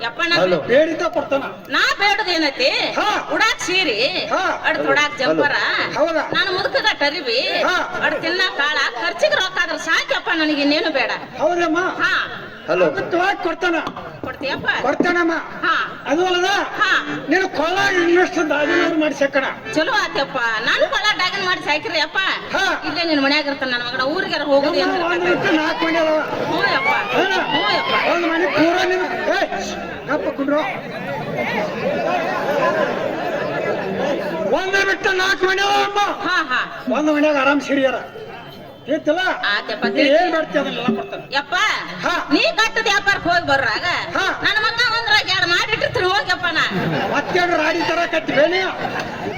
ಯಪ್ಪ ಹಲೋ. ಬೇಡಿದ್ದ ಕೊಡ್ತಾನ. ನಾ ಬೇಡದ ಏನೈತಿ ಹಾ. ಉಡಾಕ್ ಸೀರಿ ಹಾ. ಅಡ್ ತೊಡಾಕ್ ಜಂಪರ ಹೌದಾ? ನಾನು ಮುದುಕಗ ಟರಿವಿ ಹಾ. ಅಡ್ ತಿನ್ನ ಕಾಳ ಖರ್ಚಿಗೆ ರೊಕ್ಕ ಆದ್ರ ಸಾಕಪ್ಪ ನನಗೆ ಇನ್ನೇನು ಬೇಡ. ಹೌದಮ್ಮ. ಹಾ ಹಲೋ. ಅಗತ್ಯವಾಗಿ ಕೊಡ್ತಾನ. ಕೊಡ್ತೀಯಪ್ಪ? ಕೊಡ್ತಾನಮ್ಮ. ಹಾ ಅದು ಅಲ್ಲದ ಹಾ ನೀನು ಕೊಳ್ಳ ಇನ್ನಷ್ಟು ದಾದಿನವ್ರು ಮಾಡಿ ಸಕ್ಕಣ. ಚಲೋ ಆತಪ್ಪ. ನಾನು ಕೊಳ್ಳ ಡ್ಯಾಗನ್ ಮಾಡಿ ಸಾಕಿರಿ ಅಪ್ಪ. ಹಾ. ಇಲ್ಲೇ ನಿನ್ ಮನ್ಯಾಗ ಇರ್ತಾನ ನನ್ನ ಮಗನ ಊರಿಗೆ ಹೋಗುದು ಏನ್ ಒಂದು ಬಿಟ್ಟು 4 ಮನೆ ಅದಾವ. ಹ್ಞೂ ಯಪ್ಪ ಹಾ. ಹ್ಞೂ ಯಪ್ಪ. ಒಂದು ಮನೆ ಪೂರ ನೀನು ಗಪ್ಪ ಕುಂಡ್ರು. ಒಂದು ಬಿಟ್ಟು 4 ಮನೆ ಅದಾವಮ್ಮ. ಹಾ ಹಾ ಒಂದು ಮನ್ಯಾಗ ಆರಾಮ್ ಸಿರಿಯರ ತಿಳ್ತಿಲ್ಲ. ಆತಪ್ಪ ನೀ ಏನ್ ಮಾಡ್ತೀಯ ಅದನ್ನೆಲ್ಲ ಕೊಡ್ತಾನೆ. ಯಪ್ಪ ಹಾ. ನೀ ಕಟ್ಟದ ವ್ಯಾಪಾರಕ್ಕೆ ಹೋಗಿ ಬರ್ರಾಗ ಹಾ. ನನ್ನ ಮಗ ಒಂದ್ರಾಗ ಎರಡು ಮಾಡಿಟ್ಟಿರ್ತೀನಿ ಹೋಗ್ಯಪ್ಪ ನಾ. ಮತ್ತೇನು ರಾಡಿ ತರ ಕಟ್ಟಿ ಬೇನೆ.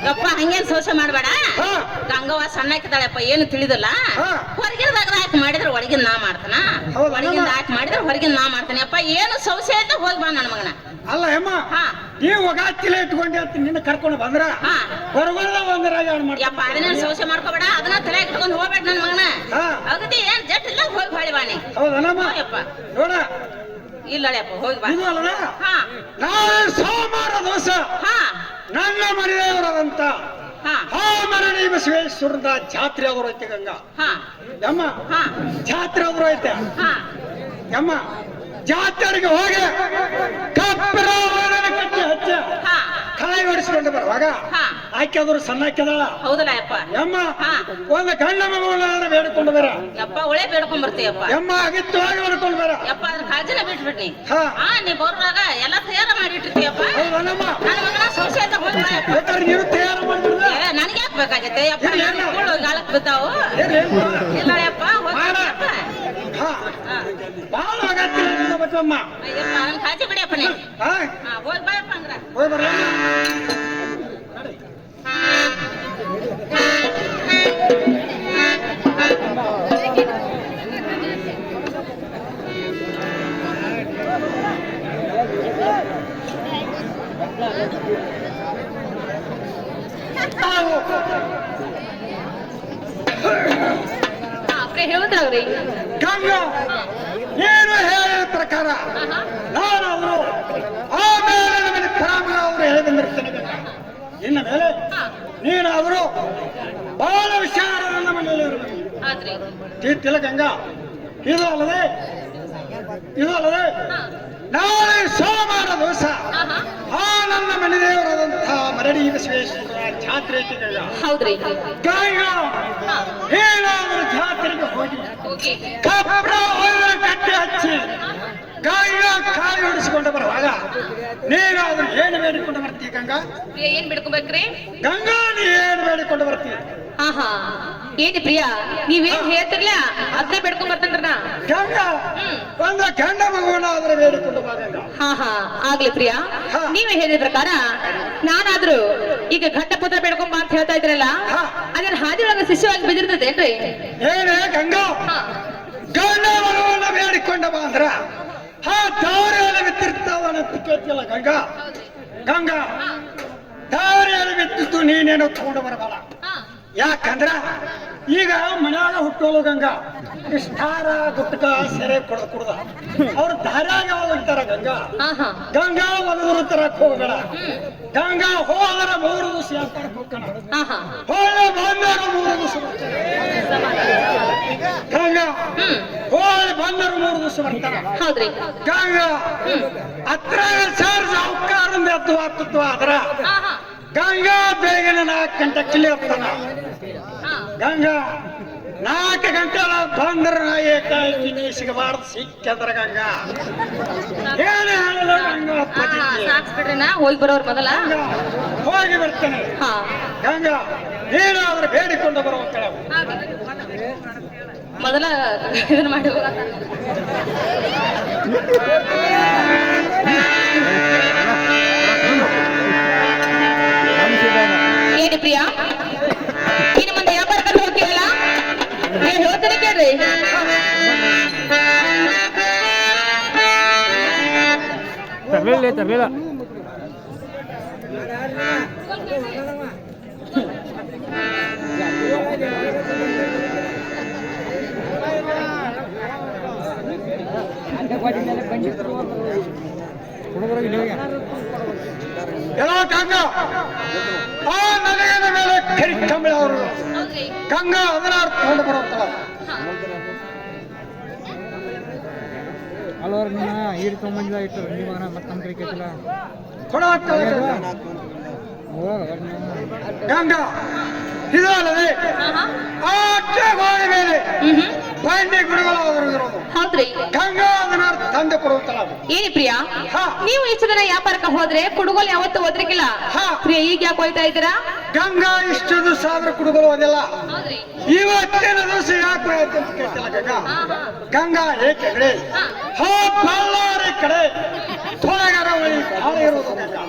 ಯಪ್ಪ ಹಂಗೇನ್ ಶೋಷ ಮಾಡ್ಬೇಡ. ಹಾ. ಗಂಗವ್ವ ಸಣ್ಣಕ್ಕಿದ್ದಾಳಪ್ಪ ಏನು ತಿಳಿದಿಲ್ಲ. ಹಾ. ಹೊರಗಿನದಾಗ ಹಾಕಿ ಮಾಡಿದ್ರೆ ಒಳಗಿನ ನಾ ಮಾಡ್ತಾನ. ಹೌದಾ? ಒಳಗಿಂದ ಹಾಕಿ ಮಾಡಿದ್ರೆ ಹೊರಗಿನ ನಾ ಮಾಡ್ತಾನೆ. ಅಪ್ಪ ಏನು ಶೌಚ ಐತೆ ಹೋಗಿ ಬಾ ನನ್ನ ಮಗನ. ಅಲ್ಲ ಹೆಮ್ಮ ಹಾ ನೀವು ಒಗಾತಿಲೆ ಇಟ್ಕೊಂಡೆ ಅಂತ ನಿನ್ನ ಕರ್ಕೊಂಡು ಬಂದ್ರ ಹಾ. ಹೊರಗೊಳ್ಳ ಒಂದರಾಗ ಏನ್ ಮಾಡ್ತೀಯ? ಯಪ್ಪ ಅದನ್ನೇನು ಶೌಚ ಮಾಡ್ಕೋಬೇಡ. ಅದನ್ನ ತಲೆ ಇಟ್ಕೊಂಡು ಹೋಗ್ಬೇಡ ನನ್ನ ಮಗನ. ಹಾ. ಅಗದಿ ಏನ್ ಜಟ್ ಇಲ್ಲ ಹೋಗಿ ಬಾಳಿ ಬಾಣಿ. ಹೌದನಮ್ಮ? ಹ್ಞೂ ಯಪ್ಪ. ನೋಡ ಇಲ್ಲಪ್ಪ ಹೋಗಿ ಬಾ. ಇದು ಅಲ್ಲದ ಹಾ ನಾಳೆ ಸೋಮವಾರ ದಿವಸ ಹಾ ನನ್ನ ಮನೆಯವರಾದಂತ ಹಾ ಮರಣಿ ಬಸವೇಶ್ವರದ ಜಾತ್ರೆ ಆದ್ರೂ ಐತೆ ಗಂಗಾ. ಹಾ ಯಮ್ಮ ಹಾ ಜಾತ್ರೆ ಆದ್ರೂ ಐತೆ. ಹಾ ಯಮ್ಮ ಜಾತ್ರೆಗೆ ಹೋಗಿ ಕಪ್ಪರ ಕಟ್ಟಿ ಹಚ್ಚ ಹಾ ಕಾಯಿ ಹೊಡಿಸ್ಕೊಂಡು ಬರುವಾಗ ಹಾ ಆಕೆ ಆದ್ರೂ ಸಣ್ಣ ಹಾಕ್ಯದಳ. ಹೌದಲ್ಲ ಯಪ್ಪ. ಯಮ್ಮ ಹಾ. ಒಂದು ಗಂಡ ಮಗುವನ್ನ ಬೇಡಿಕೊಂಡು ಬರ. ಯಪ್ಪ ಒಳ್ಳೆ ಬೇಡ್ಕೊಂಡ್ ಬರ್ತೀಯಪ್ಪ. ಯಮ್ಮ ಅಗತ್ಯವಾಗಿ ಬೇಡ್ಕೊಂಡು ಬರ. ಯಪ್ಪ ಅದ್ರ ಕಾಳಜಿನ ಬಿಟ್ಬಿಡ್ನಿ. ಹಾ. ಹಾ ನೀ ಬರುವಾಗ ಎಲ್ಲ ತಯಾರ ಮಾಡಿಟ್ಟಿರ್ತೀಯಪ್ಪ. ಹೌದನಮ್ಮ? ನನ್ನ ಮಗನ ಶೌಚ ಅಂತ ಹೋಗಿ ಬಾ ಯಪ್ಪ. ಬೇಕಾದ್ರೆ ನೀವು ತಯಾರು ಮಾಡ್ಬಿಡ್ದ. ಏ, ನನಗೆ ಯಾಕೆ ಬೇಕಾಗೈತೆ ಯಪ್ಪ? ಇಲ್ಲ, ನಾನು ಇಲ್ಲ. ಕೂಳು ಗಾಳಕ್ ಬಿದ್ದಾವು. ಇಲ್ಲ ಯಪ್ಪ ಹೋಗಿ ಮಾಡ. ಯಪ್ಪ. ಹಾ ಹಾ. ಬಾಳ ಅಗತ್ಯ ಬತ್ತಮ್ಮ. ಅಯ್ಯಪ್ಪ ನನ್ ಕಾಳಜಿ ಬಿಡಿಯಪ್ಪ ನೀ. ಹಾ ಹಾ ಹೋಗಿ ಬಾ ಯಪ್ಪ ಅಂದ್ರ. ಹೋಗಿ ಬರಲ್ಲ. ಹೇಳ್ತಾವ್ರಿ ಗಂಗಾ ಏನು ಹೇಳಿದ ಪ್ರಕಾರ ನಾನಾದ್ರು ಆಮೇಲೆ ನಮಗೆ ಪರಾಮರ ಅವರು ಹೇಳಿ ಬಂದಿರ್ತೇನೆ. ಇನ್ನ ಮೇಲೆ ನೀನಾದ್ರು ಬಹಳ ವಿಚಾರ ನನ್ನ ಮನೆಯಲ್ಲಿ ಇರಬೇಕು. ಆದ್ರಿ ತೀರ್ತಿಲ್ಲ ಗಂಗಾ. ಇದು ಅಲ್ಲದೆ ನಾಳೆ ಸೋಮವಾರ ದಿವಸ ನನ್ನ ಮನೆ ದೇವರಾದಂತಹ ಮರಡಿ ಬಸವೇಶ್ವರ ಜಾತ್ರೆ ಐತಿ ಗಂಗಾ. ಹೌದ್ರಿ ಗಂಗಾ ಏನಾದರೂ ಜಾತ್ರೆಗೆ ಹೋಗಿ ಹೋಗಿ ಕಪ್ಪರ ಕಟ್ಟಿ ಹಚ್ಚಿ ಗಂಗಾ ಕಾಯಿ ಹೊಡಿಸಿಕೊಂಡು ಬರುವಾಗ ನೀನಾದ್ರೂ ಏನು ಬೇಡಿಕೊಂಡು ಬರ್ತೀಯ ಗಂಗಾ? ಏನ್ ಬಿಡ್ಕೊಬೇಕ್ರಿ? ಗಂಗಾ ನೀ ಏನು ಬೇಡಿಕೊಂಡು ಬರ್ತೀಯ? ಹಾ ಹಾ ಏನಿ ಪ್ರಿಯಾ ನೀವೇನ್ ಹೇಳ್ತಿರ್ಲ ಅದನ್ನೇ ಬೆಡ್ಕೊಂಡ್ ಬರ್ತೇನ್ರಿ ನಾ. ಗಂಗಾ ಒಂದು ಗಂಡ ಮಗುವನ್ನ ಆದ್ರೆ ಬೇಡಿಕೊಂಡು ಬಾ ಗಂಗಾ. ಹಾ ಹಾ ಆಗ್ಲಿ ಪ್ರಿಯಾ. ಹಾ. ನೀವೇ ಹೇಳಿದ ಪ್ರಕಾರ ನಾನಾದ್ರೂ ಈಗ ಘಟ್ಟ ಪುತ್ರ ಬೆಡ್ಕೊಂಬ ಅಂತ ಹೇಳ್ತಾ ಇದ್ರಲ್ಲ ಹಾ. ಅದೇನ್ ಹಾದಿ ಒಳಗ ಶಿಷ್ಯವಾಗಿ ಬಿದ್ದಿರ್ತದೇನ್ರಿ? ಏನೇ ಗಂಗಾ ಹಾ ಗಂಡ ಮಗುವನ್ನ ಬೇಡಿಕೊಂಡ ಬಾ ಅಂದ್ರ ಆ ದಾರಿಯಲ್ಲಿ ಬಿತ್ತಿರ್ತಾವನ ಕೇಳ್ತಿಯಲ್ಲ ಗಂಗಾ. ಗಂಗಾ ದಾರಿಯಲ್ಲಿ ಬಿತ್ತಿದ್ದು ನೀನೇನೋ ತಗೊಂಡು ಬರಬಾರ. ಹಾ ಯಾಕಂದ್ರ ಈಗ ಮನ್ಯಾಗ ಹುಟ್ಟೋಳು ಗಂಗಾ ಇಷ್ಟಾರ ಗುಟ್ಕ ಸೆರೆ ಕುಡ್ದ ಅವ್ರ ದಾರ್ಯಾಗ ಹೋಗ್ತಾರ ಗಂಗಾ. ಹಾ ಹಾ ಗಂಗಾ ಒದದ್ರು ತರಕ್ ಹೋಗ್ಬೇಡ. ಗಂಗಾ ಹೋದ್ರ 3 ದಿವಸ ಯಾಕೆ ಹೋಗ್ತಾನ. ಹಾ ಹಾ ಹೊಳ್ಳೆ ಬಂದರು 3 ದಿವಸ ಬರ್ತಾನೆ. ಗಂಗಾ ಹೋಳಿ ಬಂದರು 3 ದಿವಸ ಬರ್ತಾನ. ಹೌದ್ರಿ ಗಂಗಾ ಹತ್ರ ಚಾರ್ಜ್ ಅವಕಾರದಿಂದ ಎದ್ದು ಆದ್ರ ಹಾ ಹಾ ಗಂಗಾ ಬೇಗನೆ 4 ಗಂಟೆ ಕಿಲಿ ಹೋಗ್ತಾನ. ಹಾ ಗಂಗಾ 4 ಗಂಟೆ ಬಂದ್ರ ಏಕಾಏಕಿ ನೀ ಸಿಗಬಾರ್ದು. ಸಿಕ್ಕಂದ್ರ ಗಂಗಾ ಏನು ಹೇಳಲ್ಲ ಗಂಗಾ ಪದ್ಧತಿ. ಸಾಕ್ಸ್ಬಿಡ್ರಿ ನಾ ಹೋಗಿ ಬರೋರ್ ಮೊದಲ. ಗಂಗಾ ಹೋಗಿ ಬರ್ತೇನೆ. ಹಾ ಗಂಗಾ ನೀನಾದ್ರೂ ಬೇಡಿಕೊಂಡು ಬರುವಂತ ಮೊದಲ ಇದನ್ನ ಮಾಡಿ ಹೋಗತ್ತ. ಏನಿ ಪ್ರಿಯಾ ಇನ್ನು ಮುಂದೆ ವ್ಯಾಪಾರ ಕಡೆ ಹೋಗ್ತೀವಲ್ಲ ನೀವು ಹೇಳ್ತೀನಿ ಕೇಳ್ರಿ. ತರಲಿಲ್ಲ ಹುಡುಗರಿಗೆ ಗಂಗಾ 16 ತಗೊಂಡು ಬರುವಂತಳ ಅಲ್ವರ್ ನೀನ ಈಡ್ ತೊಗೊಂಬಂದಿಲ್ಲ ಇಟ್ಟು ನಿಮ್ಮ ಮಗನ ಮತ್ತೆ ನಮ್ಮ ಕಡೆ ಕೇಳಿಲ್ಲ ಕೊಡುವಂತಳ ಗಂಗಾ ಇದಲ್ಲದೆ ಆಕೆ ಗೋಡೆ ಮೇಲೆ ಬಂಡಿ ಗುಡಿಗಳು ಹೌದ್ರಿ ಗಂಗಾ 16 ತಂದು ಕೊಡುವಂತಳ ಏನಿ ಪ್ರಿಯಾ ಹಾ. ನೀವು ಇಷ್ಟು ದಿನ ವ್ಯಾಪಾರಕ್ಕೆ ಹೋದ್ರೆ ಕುಡುಗೋಲ್ ಯಾವತ್ತೂ ಓದ್ರಿಕಿಲ್ಲ ಹಾ. ಪ್ರಿಯ ಈಗ ಯಾಕೆ ಹೋಯ್ತಾ ಇದ್ದೀರಾ? ಗಂಗಾ ಇಷ್ಟು ದಿವಸ ಆದ್ರೆ ಕುಡುಗಳು ಅದೆಲ್ಲ ಹೌದ್ರಿ ಇವತ್ತಿನ ದಿವಸ ಯಾಕೆ ಹೋಯ್ತು ಅಂತ ಕೇಳ್ತಿಲ್ಲ ಗಂಗಾ ಗಂಗಾ ಏಕೆಂದ್ರೆ ಬಳ್ಳಾರಿ ಕಡೆ ತೊಳಗರ ಒಳಿ ಭಾಳ ಇರೋದು ಗಂಗಾ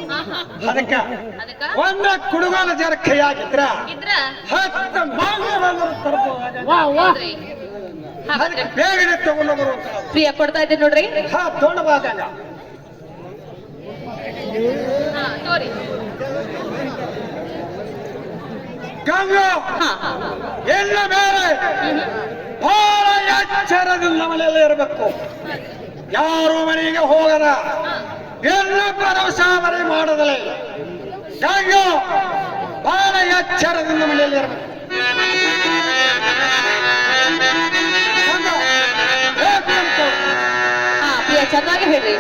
ಅದಕ್ಕೆ ಅದಕ್ಕ ಒಂದ ಕುಡುಗಾಲ ಜರ ಕೈಯಾಗಿದ್ರ ಇದ್ರ 10 ಮಾಂಗ ಬಂದರು ತರಬಹುದು ಹೌದ್ರಿ ಹಾಗಾದ್ರೆ ಅದಕ್ಕೆ ಬೇಗನೆ ತಗೊಂಡು ಬರುವಂತ ಪ್ರಿಯ ಕೊಡ್ತಾ ಇದ್ದೀನಿ ನೋಡ್ರಿ. ತೊಗೊಂಡು ಬಾ ಗಂಗಾ ಹಾ ತೋರಿ. ಗಂಗಾ ಹಾ ಎಲ್ಲ ಮೇಲೆ ಬಹಳ ಎಚ್ಚರದಿಂದ ಮನೆಯಲ್ಲಿ ಇರಬೇಕು ಯಾರು ಮನೆಗೆ ಹೋಗದ ಎಲ್ಲ ಭರವಸೆ ಮನೆ ಮಾಡದಲೇ ಗಂಗಾ ಬಹಳ ಎಚ್ಚರದಿಂದ ಮನೆಯಲ್ಲಿ ಇರಬೇಕು ಗಂಗಾ, ಬೇಕಂತ ಹಾ ಪ್ರಿಯ ಚೆನ್ನಾಗಿ ಹೇಳ್ರಿ.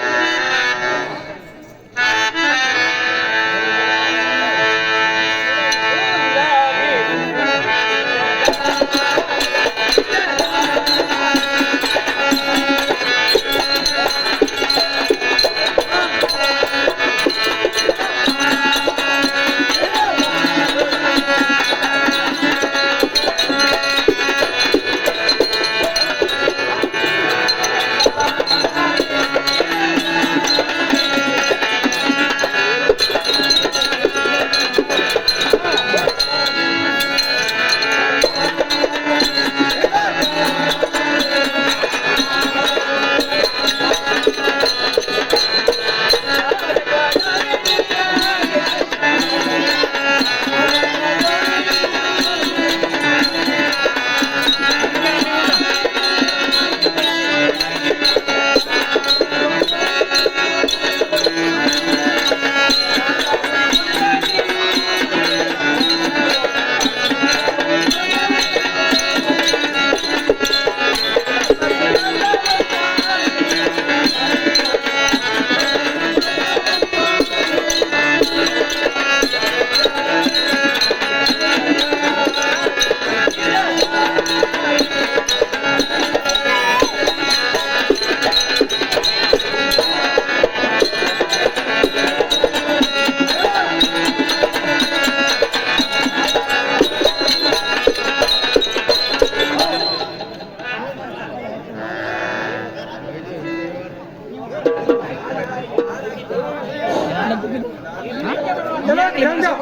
ಗಂಗಾ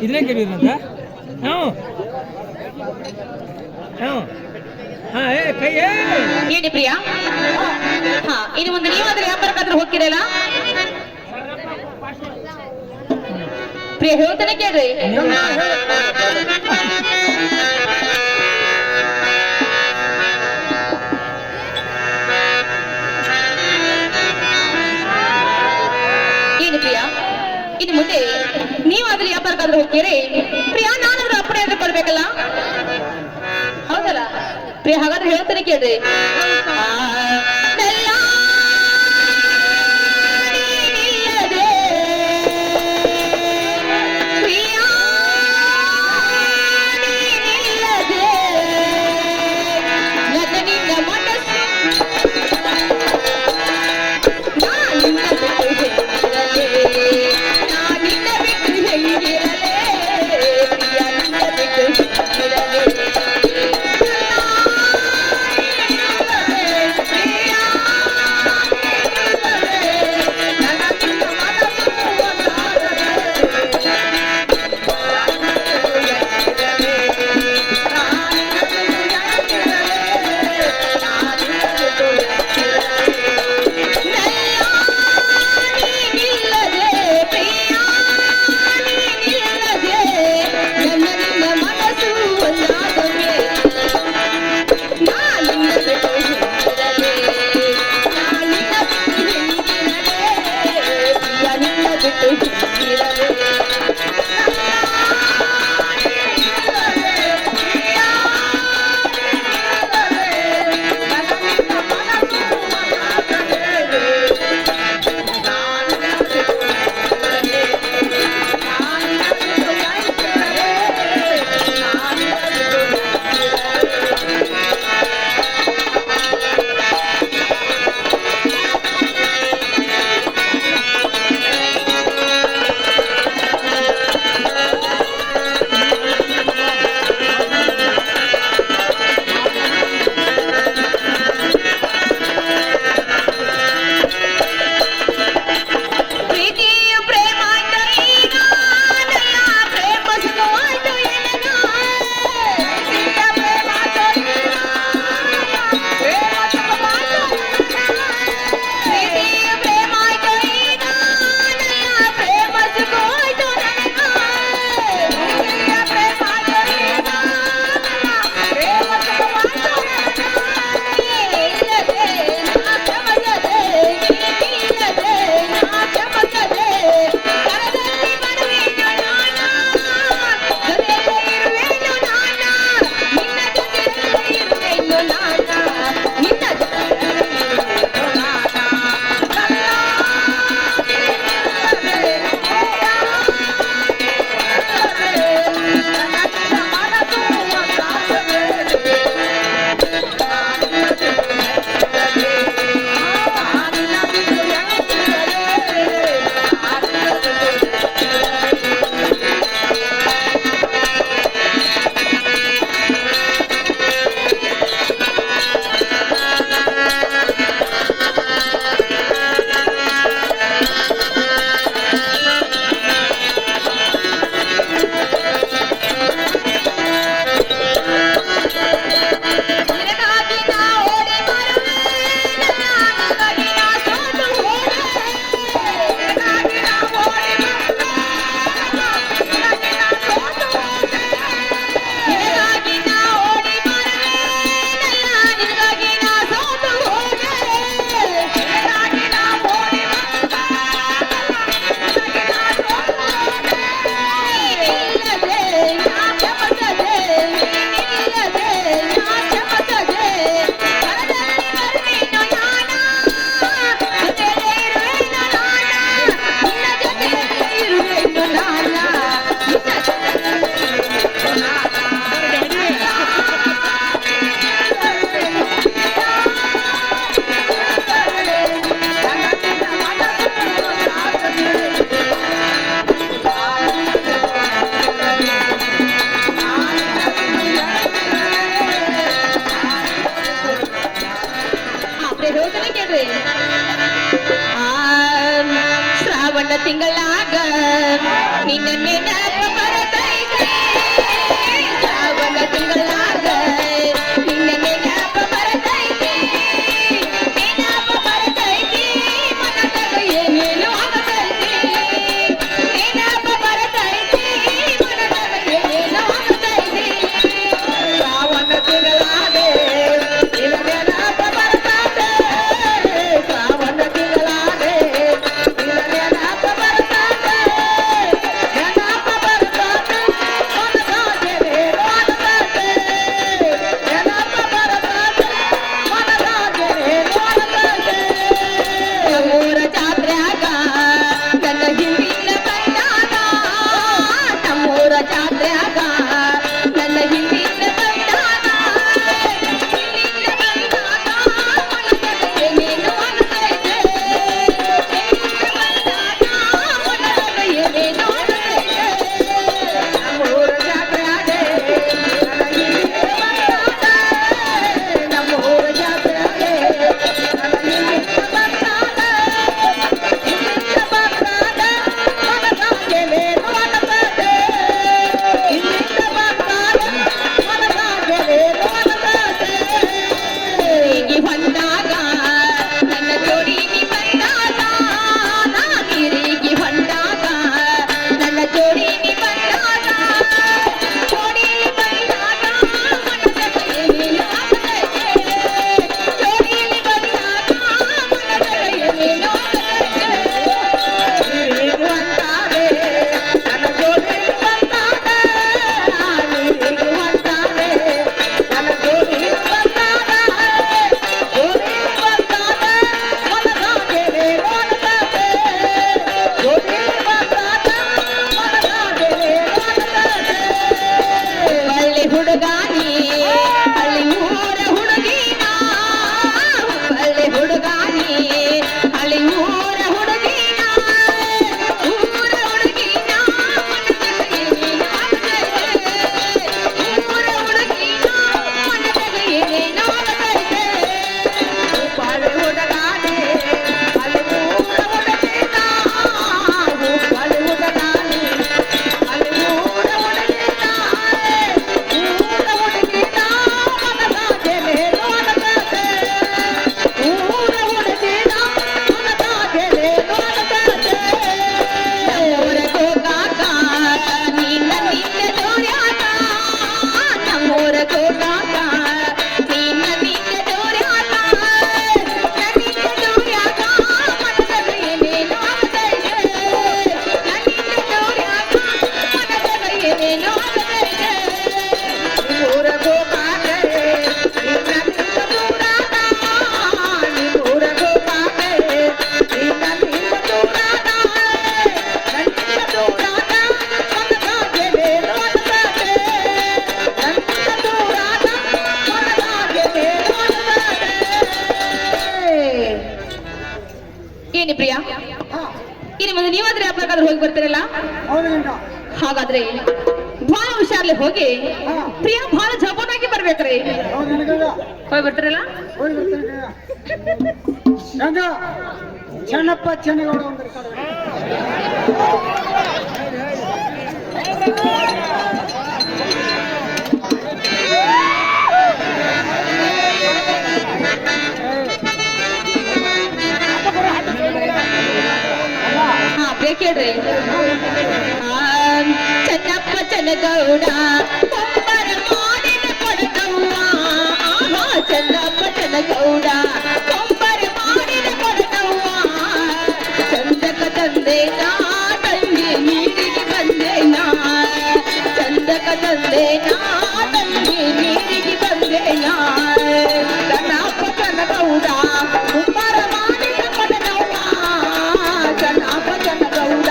ಇದನ್ನೇ ಕೇಳಿದ್ರಂತ ಹ್ಞೂ ಹ್ಞೂ ಹಾಂ ಏ ಕೈ ಏ ಏನಿ ಪ್ರಿಯಾ ಹಾ ಇನ್ನು ಮುಂದೆ ನೀವಾದ್ರೆ ವ್ಯಾಪಾರಕ್ಕಾದ್ರೆ ಹೋಗ್ತಿರಲ್ಲ ಪ್ರಿಯ ಹೇಳ್ತಾನೆ ಕೇಳ್ರಿ. ಏನು ಪ್ರಿಯಾ ಇನ್ನು ಮುಂದೆ ನೀವಾದ್ರೆ ವ್ಯಾಪಾರಕ್ಕಾದ್ರೆ ಹೋಗ್ತೀರಿ ಪ್ರಿಯಾ ನಾನಾದ್ರೂ ಅಪ್ಪಣೆ ಆದ್ರೆ ಕೊಡ್ಬೇಕಲ್ಲ ಹೌದಲ್ಲ ಪ್ರಿಯ ಹಾಗಾದ್ರೆ ಹೇಳ್ತಾನೆ ಕೇಳ್ರಿ. ಹುಡುಗಾನಿ ಹಳ್ಳಿ ಊರ ಹುಡುಗಿನ ಹುಬ್ಬಳ್ಳಿ ಹುಡುಗಾನಿ ಹಳ್ಳಿ ಊರ ಹುಡುಗಿನ ಊರ ಹುಡುಗಿನ ಊರ ಹುಡುಗಿನ ಏನೇನೋ ಹುಬ್ಬಳ್ಳಿ ಹುಡುಗಾನಿ ಹಳ್ಳಿ ಊರ ಹುಡುಗಿನ ಹುಬ್ಬಳ್ಳಿ ಹುಡುಗಾನಿ ಹಳ್ಳಿ ಊರ ಹುಡುಗಿನ ಊರ ಹುಡುಗಿನ ಮನದಾಗೆಲೇನೋ ಅನ್ನತತೆ ಊರ ಹುಡುಗಿನ ಮನದಾಗೆಲೇನೋ ಅನ್ನತತೆ ನಮ್ಮೂರ ಗೋಕಾಕ ನಿನ್ನ ನಿನ್ನ ಜೋರ್ಯಾಕ ನಮ್ಮೂರ ಗೋಕಾಕ ನಿನ್ನ ನಿನ್ನ ಜೋರ್ಯಾಕ ನನ್ನಿನ್ನ ಜೋರ್ಯಾಕ ಮನದಾಗ ಏನೇನೋ ಆಗತೈತೆ ನನ್ನಿನ್ನ ಜೋರ್ಯಾಕ ಮನದಾಗ ಏನೇನೋ ಆಗತೈತೆ ನಿಮ್ಮೂರ ಗೋಕಾಕ ನಿನ್ನ ನಿನ್ನ ದೂರಾದ ನಿಮ್ಮೂರ ಗೋಕಾಕ ನಿನ್ನ ನಿನ್ನ ದೂರಾದ ನನ್ನಿನ್ನ ದೂರಾದ ಮನದಾಗೆಲೇನೋ ಆಗತೈತೆ ನನ್ನಿನ್ನ ದೂರಾದ ಮನದಾಗೆಲೇನೋ ಆಗತೈತೆ ಏನಿ ಪ್ರಿಯಾ ಇನ್ನು ಮುಂದೆ ನೀವಾದ್ರೆ ಯಾಕಾದ್ರೂ ಹೋಗಿ ಬರ್ತೀರಲ್ಲ ಹೌದು ಗಂಗ ಹಾಗಾದ್ರೆ ಬಹಳ ಹುಷಾರ್ಲಿ ಹೋಗಿ ಪ್ರಿಯಾ ಬಹಳ ಜಪಾನಾಗಿ ಬರ್ಬೇಕ್ರಿ ಹೌದು ಗಂಗ ಹೋಗಿ ಬರ್ತೀರಲ್ಲ ಹೋಗಿ ಬರ್ತೀನಿ ಗಂಗ ಗಂಗ ಚೆನ್ನಪ್ಪ ಚೆನ್ನಗೌಡ ಒಂದಿರ್ತಾರೆ ಹಾ ಬೇಕೇಳ್ರಿ ಚೆನ್ನಪ್ಪ ಚೆನ್ನಗೌಡ ಕೊಬ್ಬರ ಮಾಡಿದ ಕೊಡದವ್ವ ಆಹಾ ಚೆನ್ನಪ್ಪ ಚೆನ್ನಗೌಡ ಕೊಬ್ಬರ ಮಾಡಿದ ಕೊಡದವ್ವ ಚಂದಕ ತಂದೇನಾ ತಂಗಿ ನೀರಿಗೆ ಬಂದೇನಾ ಚಂದಕ ತಂದೇನಾ ತಂಗಿ ನೀರಿಗೆ ಬಂದೇನಾ ಚೆನ್ನಪ್ಪ ಚೆನ್ನಗೌಡ ಕೊಬ್ಬರ ಮಾಡಿದ ಕೊಡದವ್ವ ಚೆನ್ನಪ್ಪ ಚೆನ್ನಗೌಡ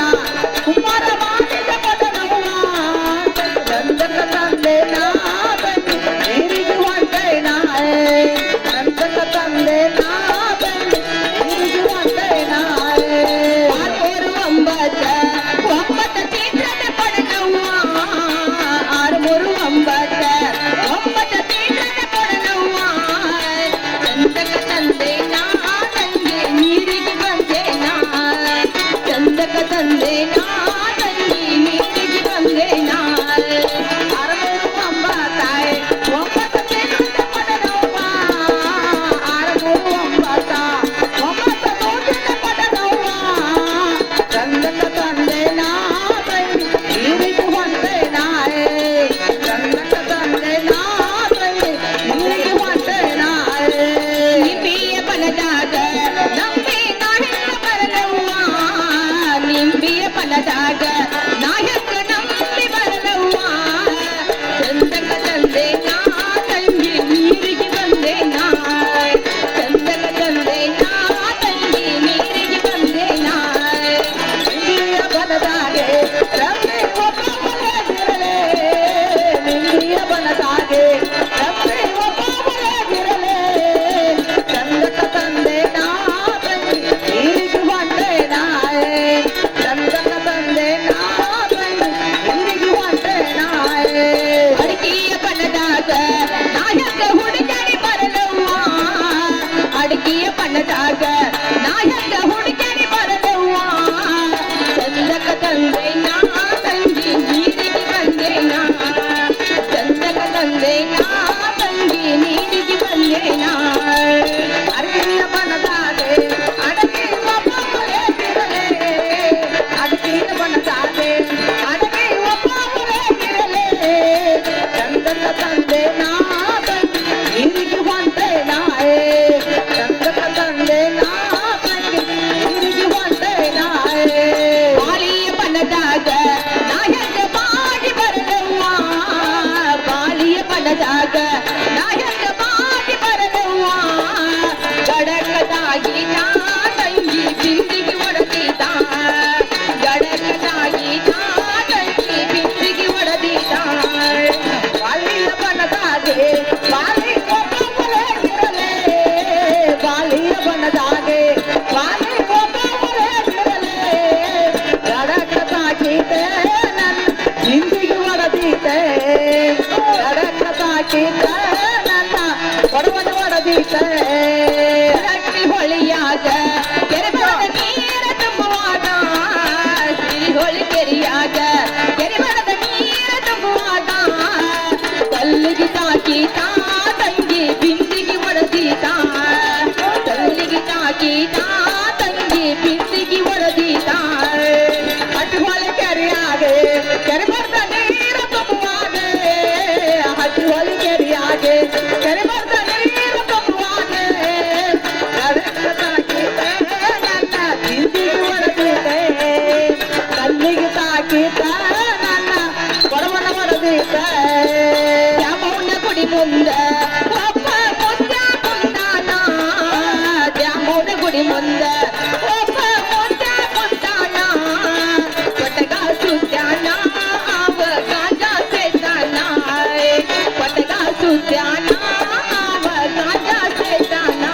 ಕುಮಾರ ಮಾಡಿದ ಕೊಡನವ್ವ ಚಂದಕ ತಂದೇನಾ ತಂಗಿ ನೀರಿಗೆ ಬಂದೇನಾ ಚಂದಕ ತಂದೆ ತಾಕಿತ ನನ್ನ ಕೊಡವನ ಒಡದೀತ ಲಕ್ಷ್ಮಿ ಹೊಳಿಯಾಗ ಕೆರೆಬರದ ನೀರ ತುಂಬುವಾಗ ಶ್ರೀ ಹೊಳಿ ಕೆರಿಯಾಗ ಕೆರೆಬರದ ನೀರ ತುಂಬುವಾಗ ಕಲ್ಲಿಗೆ ತಾಕಿತ ತಂಗಿ ಬಿಂದಿಗೆ ಒಡದೀತ ಕಲ್ಲಿಗೆ ತಾಕಿತ ತಂಗಿ ಬಿಂದಿಗೆ ಒಡದೀತ ಹಟ್ಟು ಹೊಳೆ ಕೆರೆಯಾಗೆ ಕೆರೆಬರದ ನೀರ ತುಂಬುವಾಗ ಹಟ್ಟು ಹೊಳೆ ಕೆರೆಯಾಗೆ ಕೆರೆಬರದ ನೀರ ತುಂಬುವಾಗ ತಾಕಿತ ನನ್ನ ಬಿಂದಿಗೆ ಒಡದೀತೆ ಕಲ್ಲಿಗೆ ತಾಕಿತ ನನ್ನ ಕೊಡವನ ಒಡದೀತ ದ್ಯಾಮವ್ವನ ಗುಡಿ ಮುಂದೆ ಒಬ್ಬ ಮುಂದ ಕುಂತಾನ ದ್ಯಾಮವ್ವನ ಗುಡಿ ಮುಂದೆ ಒಬ್ಬ ಮುಂದ ಕುಂತಾನ ಕೊಟ್ಟಗ ಸುತ್ತಾನ ಅವ ಗಾಂಜ ಸೇತಾನ ಕೊಟ್ಟಗ ಸುತ್ತಾನ ಅವ ಗಾಂಜ ಸೇತಾನ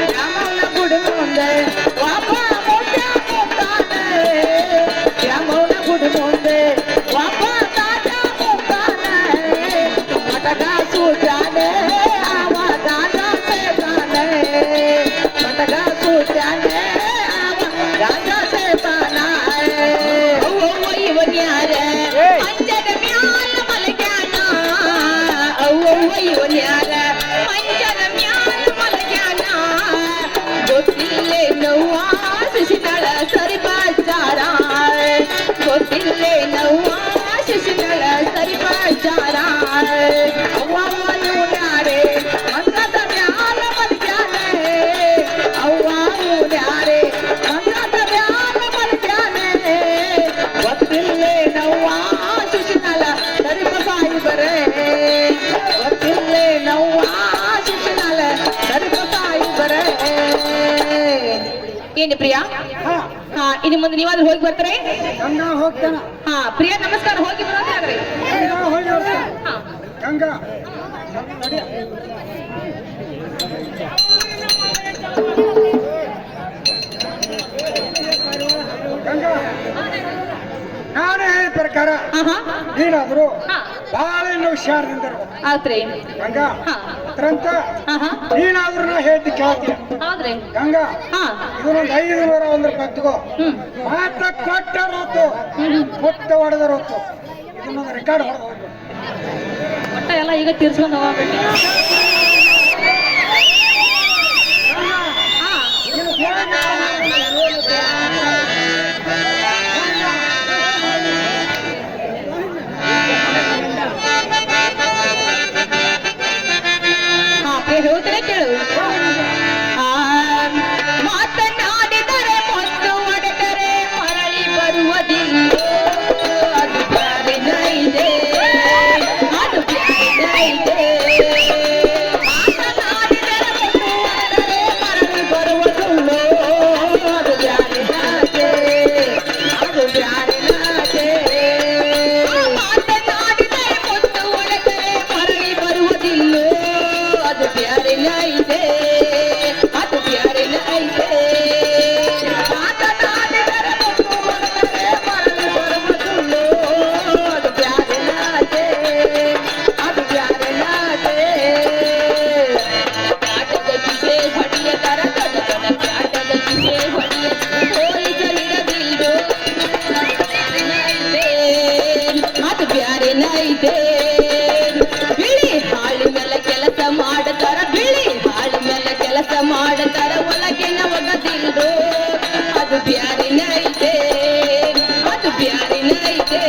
ದ್ಯಾಮವ್ವನ ಗುಡಿ ಮುಂದೆ ಒಬ್ಬ ಮುಂದ ಕುಂತಾನ ದ್ಯಾಮವ್ವನ ಗುಡಿ ಮುಂದೆ ಒಬ್ಬ ಗಾಂಜ ಕುಂತಾನ ಕೊಟ್ಟಗ ಸುತ್ತಾನೆ ಅವ ಗಾಂಜ ಸೇತಾನೆ ಕೊಟ್ಟಗ ಸುತ್ತಾನೆ ಅವ ಗಾಂಜ ಸೇತಾನ ಅವ್ವವ್ವ ಇವನ್ಯಾರ ಮಂಚದ ಮ್ಯಾಲ ಮಲಗ್ಯಾನ ಅವ್ವವ್ವ ಇವನ್ಯಾರ ಮಂಚದ ಮ್ಯಾಲ ಮಲಗ್ಯಾನ ಗೊತ್ತಿಲ್ಲೇ ನೋವ ಶಿಶಿನಳ ಸರಿ ಬಾಚಾರ ಗೊತ್ತಿಲ್ಲೇ ನೋವ ಶಿಶಿನಳ ಸರಿ ಬಾಚಾರ ಅವ್ವವ್ವ ಇವನ್ಯಾರೆ ಮಂಚದ ಮ್ಯಾಲ ಮಲಗ್ಯಾನೆ ಅವ್ವ ಇವನ್ಯಾರೆ ಮಂಚದ ಮ್ಯಾಲ ಮಲಗ್ಯಾನೆ ಗೊತ್ತಿಲ್ಲೇ ನೋವ ಶಿಶಿನಳ ಸರಿ ಸಾಯಿಬರೇ ಗೊತ್ತಿಲ್ಲೇ ನೋವ ಶಿಶಿನಳ ಸರಿ ಸಾಯಿಬರೇ ಏನು ಪ್ರಿಯಾ ಹಾ ಇನ್ನು ಮುಂದೆ ನೀವಾದ್ರೂ ಹೋಗಿ ಬರ್ತಾರೆ ಗಂಗಾ ಹೋಗ್ತಾನ ಹಾ ಪ್ರಿಯಾ ನಮಸ್ಕಾರ ಹೋಗಿ ಬರೋದಾಗ್ರಿ ಗಂಗಾ ಹೋಗಿ ಬರ್ತಾನ. ಹಾ ಗಂಗಾ ಗಂಗಾ ನಾನು ಹೇಳಿದ ಪ್ರಕಾರ ಹಾ ನೀನಾದ್ರು ಹಾ ಬಹಳ ಇನ್ನು ಹುಷಾರದಿಂದ ಇರ್ಬೇಕು. ಆತ್ರಿ ಗಂಗಾ ಹಾ ಅದ್ರಂತ ಹಾ ನೀನಾದ್ರೂ ನಾ ಹೇಳ್ತಿ ಕೇಳ್ತೀಯ ಹೌದ್ರಿ ಗಂಗಾ ಹಾ ಇದನ್ನೊಂದು 500 ತಗೋ ಹ್ಮ್ ಮಾತ ಕೊಟ್ಟರ ಹೊತ್ತು ಮುತ್ತ ಹೊಡೆದರ ಹೊತ್ತು ಇದನ್ನೊಂದು ರೆಕಾರ್ಡ್ ಹೊಡೆದು ಹೋಗ್ಬೇಕು. ಒಟ್ಟ ಎಲ್ಲ ಈಗ ತೀರ್ಸ್ಕೊಂಡು ಹೋಗ್ಬೇಕು ಹಾ ಇದು ಹೋಗಿ ಹಾ ಪ್ರಿಯ ಹೇಳ್ತಾರೆ ಕೇಳು ಮಾತನಾಡಿದರೆ ಮತ್ತು ಒಡೆದರೆ ಮರಳಿ ಬರುವುದಿಲ್ಲ ಅದು ಬ್ಯಾರಿನ ಇದೆ ಅದು ಬ್ಯಾರಿನ ಇದೆ ಮಾತನಾಡಿದರೆ ಮತ್ತು ಒಡೆದರೆ ಮರಳಿ ಬರುವುದಿಲ್ಲ ಅದು ಬ್ಯಾರಿನ ಇದೆ ಅದು ಬ್ಯಾರಿನ ಇದೆ ಮಾತನಾಡಿದರೆ ಮತ್ತು ಒಡೆದರೆ ಮರಳಿ ಬರುವುದಿಲ್ಲ ಅದು ಬ್ಯಾರಿನ ಇದೆ ಅದು ಬ್ಯಾರಿನ ಇದೆ ಮಾತನಾಡಿದರೆ ಮತ್ತು ಒಡೆದರೆ ಮರಳಿ ಬರುವುದಿಲ್ಲ ಅದು ಬ್ಯಾರಿನ ಇದೆ ಅದು ಬ್ಯಾರಿನ ಇದೆ ಆಟದ ಕಿಸೆ ಹೊಡೆಯ ತರ ಕಡಕಡ ಆಟದ ಕಿಸೆ ಹೊಡೆಯ ಹೋಲಿಸಲಿರದಿಲ್ಲೋ ಅದು ಬ್ಯಾರಿನ ಇದೆ ಬಿಳಿ ಹಾಳಿ ಮೇಲೆ ಕೆಲಸ ಮಾಡತಾರ ಬಿಳಿ ಹಾಳಿ ಮೇಲೆ ಕೆಲಸ ಮಾಡತಾರ ಒಳಗಿನ ಒಗದಿಲ್ದು ಅದು ಬ್ಯಾರಿನ ಇದೆ ಅದು ಬ್ಯಾರಿನ ಇದೆ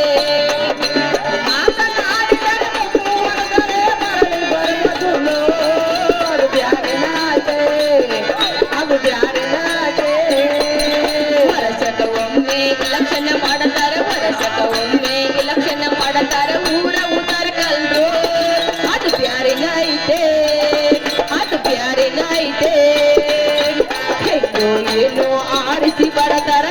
ಮಾತನಾಡಿದರೆ ಮತ್ತು ಒಡೆದರೆ ಮರಳಿ ಬರುವುದಿಲ್ಲೋ ಅದು ಬ್ಯಾರಿನ ಇದೆ ಅದು ಬ್ಯಾರಿನ ಇದೆ ವರ್ಷಕ ಒಮ್ಮೆ ಇಲೆಕ್ಷನ್ ಮಾಡತಾರ ವರ್ಷಕ ಒಮ್ಮೆ ಇಲೆಕ್ಷನ್ ಮಾಡತಾರ ಊರ ಉತ್ತರ ಕಲ್ರು ಅದು ಬ್ಯಾರಿನ ಇದೆ ಅದು ಬ್ಯಾರಿನ ಇದೆ ಹೆಂಗೋ ಏನೋ ಆರಿಸಿ ಬರತಾರ